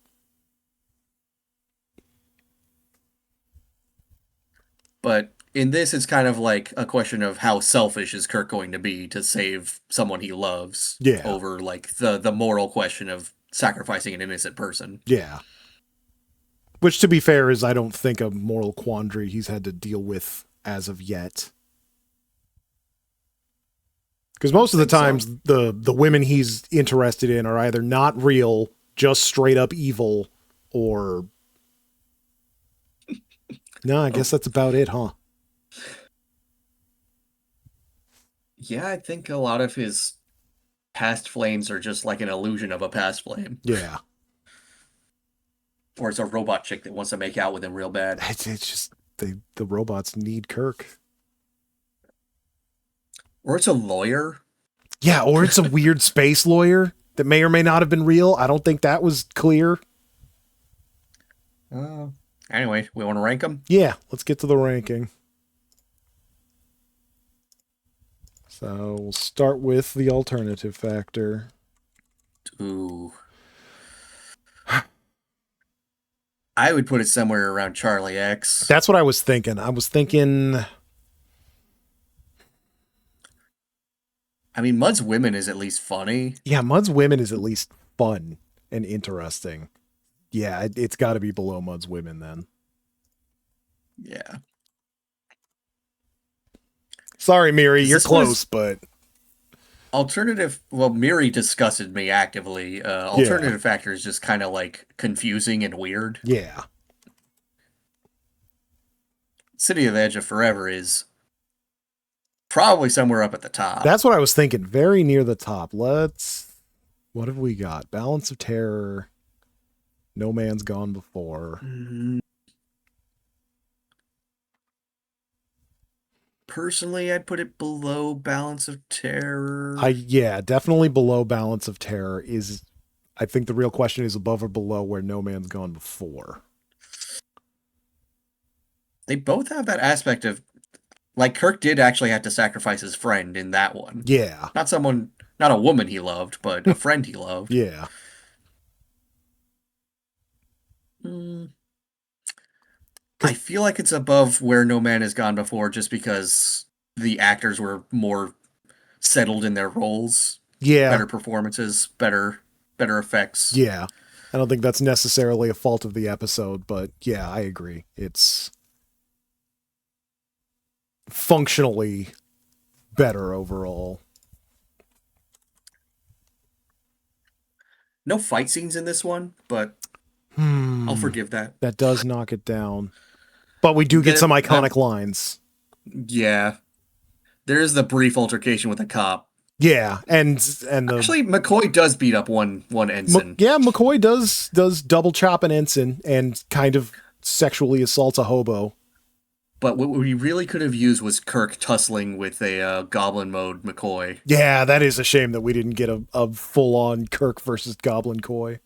But in this, it's kind of like a question of how selfish is Kirk going to be to save someone he loves Yeah. over like the moral question of sacrificing an innocent person. Yeah. Which, to be fair, is I don't think a moral quandary he's had to deal with as of yet. Because Don't most of the think so. times the women he's interested in are either not real, just straight up evil, or no, I Oh, guess that's about it, huh? yeah, I think a lot of his past flames are just like an illusion of a past flame, Yeah. or it's a robot chick that wants to make out with him real bad, It's just the robots need Kirk. or it's a lawyer. Yeah, or it's a weird space lawyer that may or may not have been real. I don't think that was clear. Uh, anyway, we want to rank them. Yeah, let's get to the ranking. So we'll start with the alternative factor. Ooh, I would put it somewhere around Charlie X. That's what I was thinking. I was thinking, I mean, Mud's Women is at least funny, yeah, Mud's Women is at least fun and interesting. Yeah, it's got to be below Mud's Women then. yeah. Sorry, Miri, Because you're this one is close, but alternative. Well, Miri disgusted me actively. yeah, Alternative factor is just kind of like confusing and weird. yeah. City of the Edge of Forever is probably somewhere up at the top. That's what I was thinking. Very near the top. What have we got? Balance of Terror. No Man's Gone Before. Mm, personally, I'd put it below Balance of Terror. Yeah, definitely below Balance of Terror is. I think the real question is above or below where No Man's Gone Before. They both have that aspect of like Kirk did actually have to sacrifice his friend in that one. Yeah, Not someone, not a woman he loved, but a friend he loved. yeah. I feel like it's above Where No Man Has Gone Before just because the actors were more settled in their roles, Yeah, better performances, better effects. yeah. I don't think that's necessarily a fault of the episode, but yeah, I agree. It's functionally better overall. No fight scenes in this one, but I'll Hmm. forgive that. That does knock it down. But we do get some That iconic lines. yeah, there is the brief altercation with a cop. Yeah, and the Actually, McCoy does beat up one ensign, Yeah, McCoy does double chop an ensign and kind of sexually assaults a hobo. but what we really could have used was Kirk tussling with a Goblin mode McCoy. Yeah, that is a shame that we didn't get a full on Kirk versus Goblin Coy.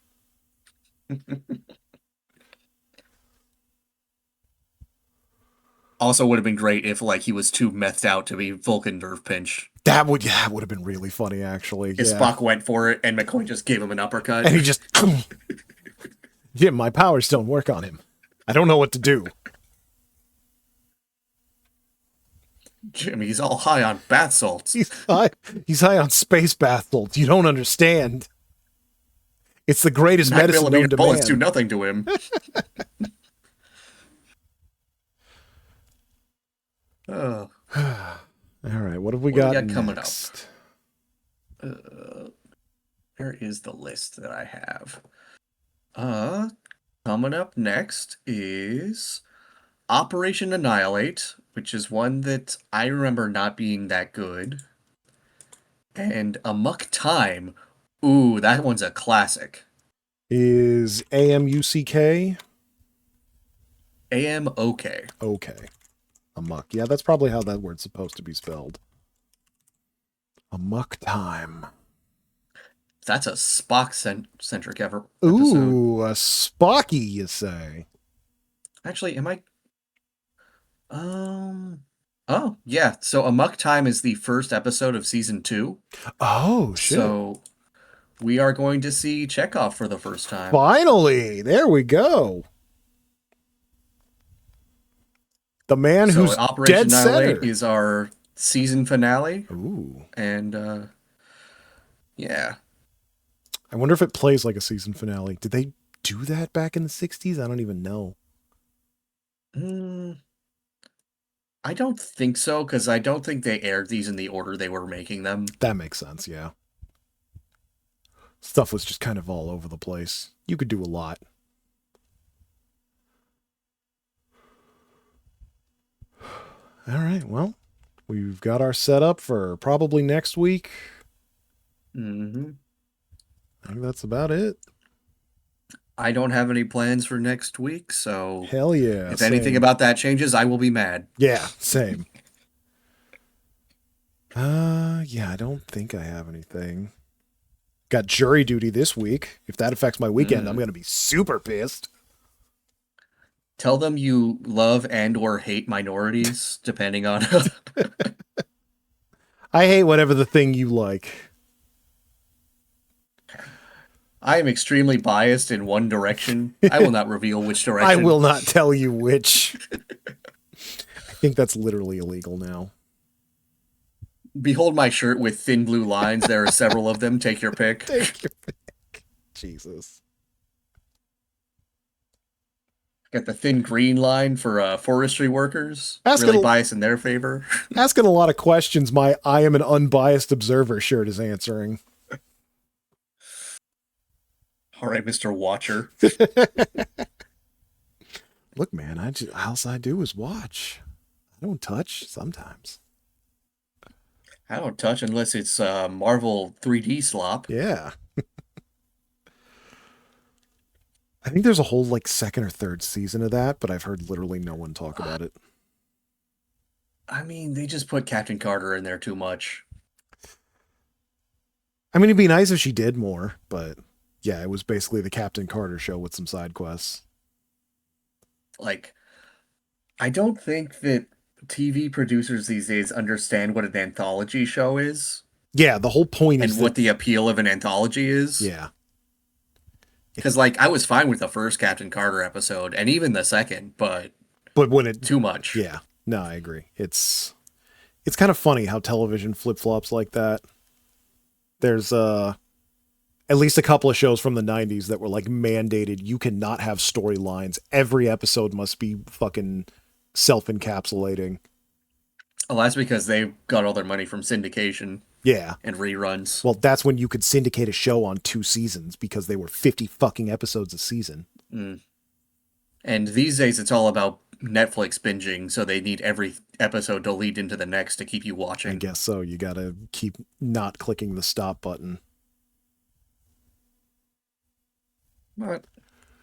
Also, would have been great if like he was too methed out to be Vulcan nerve pinch. That would have been really funny actually. If Yeah, Spock went for it and McCoy just gave him an uppercut. and he just Jim, my powers don't work on him. I don't know what to do. Jimmy's all high on bath salts. He's high. He's high on space bath salts. You don't understand. It's the greatest 9 medicine known millimeter to bullets do man. nothing to him. Oh, All right, what have we what do we got got coming up? next? Where is the list that I have? Coming up next is Operation Annihilate, which is one that I remember not being that good. And Amok Time. Ooh, that one's a classic. Is AMUCK? AMOK. Okay. Amok. Yeah, that's probably how that word's supposed to be spelled. Amok time. That's a Spock centric episode. Ooh, a Spocky, you say? Actually, am I? Oh, yeah. So Amok Time is the first episode of season 2. Oh, shit. So we are going to see Chekhov for the first time. Finally, there we go. The man So who's Operation dead Annihilate center. is our season finale. Ooh. And yeah. I wonder if it plays like a season finale. Did they do that back in the 60s? I don't even know. I don't think so, because I don't think they aired these in the order they were making them. That makes sense, yeah. Stuff was just kind of all over the place. You could do a lot. All right, well, we've got our setup for probably next week. Mm-hmm. I think that's about it. I don't have any plans for next week, so Hell yeah. if same. anything about that changes, I will be mad. Yeah, same. Yeah, I don't think I have anything. Got jury duty this week. If that affects my weekend, I'm going to be super pissed. Tell them you love and or hate minorities, depending on... I hate whatever the thing you like. I am extremely biased in one direction. I will not reveal which direction. I will not tell you which. I think that's literally illegal now. Behold my shirt with thin blue lines. There are several of them. Take your pick. Take your pick. Jesus. Got the thin green line for forestry workers. Asking Really a- biased in their favor. Asking a lot of questions my I am an unbiased observer shirt is answering. All right, Mr. Watcher. Look, man, all I do is watch. I don't touch sometimes. I don't touch unless it's Marvel 3D slop. Yeah. I think there's a whole like second or third season of that, but I've heard literally no one talk about it. I mean, they just put Captain Carter in there too much. I mean, it'd be nice if she did more, but yeah, it was basically the Captain Carter show with some side quests. Like, I don't think that TV producers these days understand what an anthology show is. Yeah, the whole point and is what that, the appeal of an anthology is. Yeah. Because, like, I was fine with the first Captain Carter episode, and even the second, but But when it, too much. yeah, no, I agree. It's kind of funny how television flip flops like that. There's at least a couple of shows from the 90s that were like mandated you cannot have storylines. Every episode must be fucking self-encapsulating. Oh, that's because they got all their money from syndication Yeah. and reruns. Well, that's when you could syndicate a show on 2 seasons because they were 50 fucking episodes a season. Mm. And these days it's all about Netflix binging, so they need every episode to lead into the next to keep you I watching. guess so. You gotta keep not clicking the stop button. But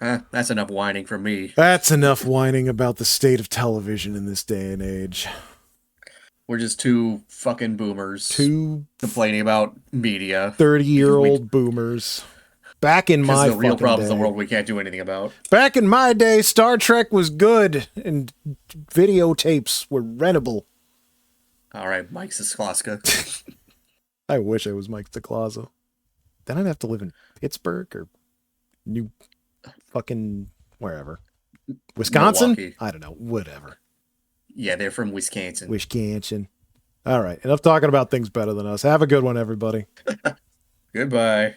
that's enough whining from me. That's enough whining about the state of television in this day and age. We're just two fucking boomers Two complaining about media 30-year-old boomers. Back in because my the real fucking problems day. in the world we can't do anything about. Back in my day, Star Trek was good and videotapes were rentable. All right, Mike Siskloska. I wish I was Mike DeClazo. Then I'd have to live in Pittsburgh or New fucking wherever. Wisconsin? Milwaukee. I don't know. Whatever. Yeah, they're from Wisconsin. Wisconsin. All right. Enough talking about things better than us. Have a good one, everybody. Goodbye.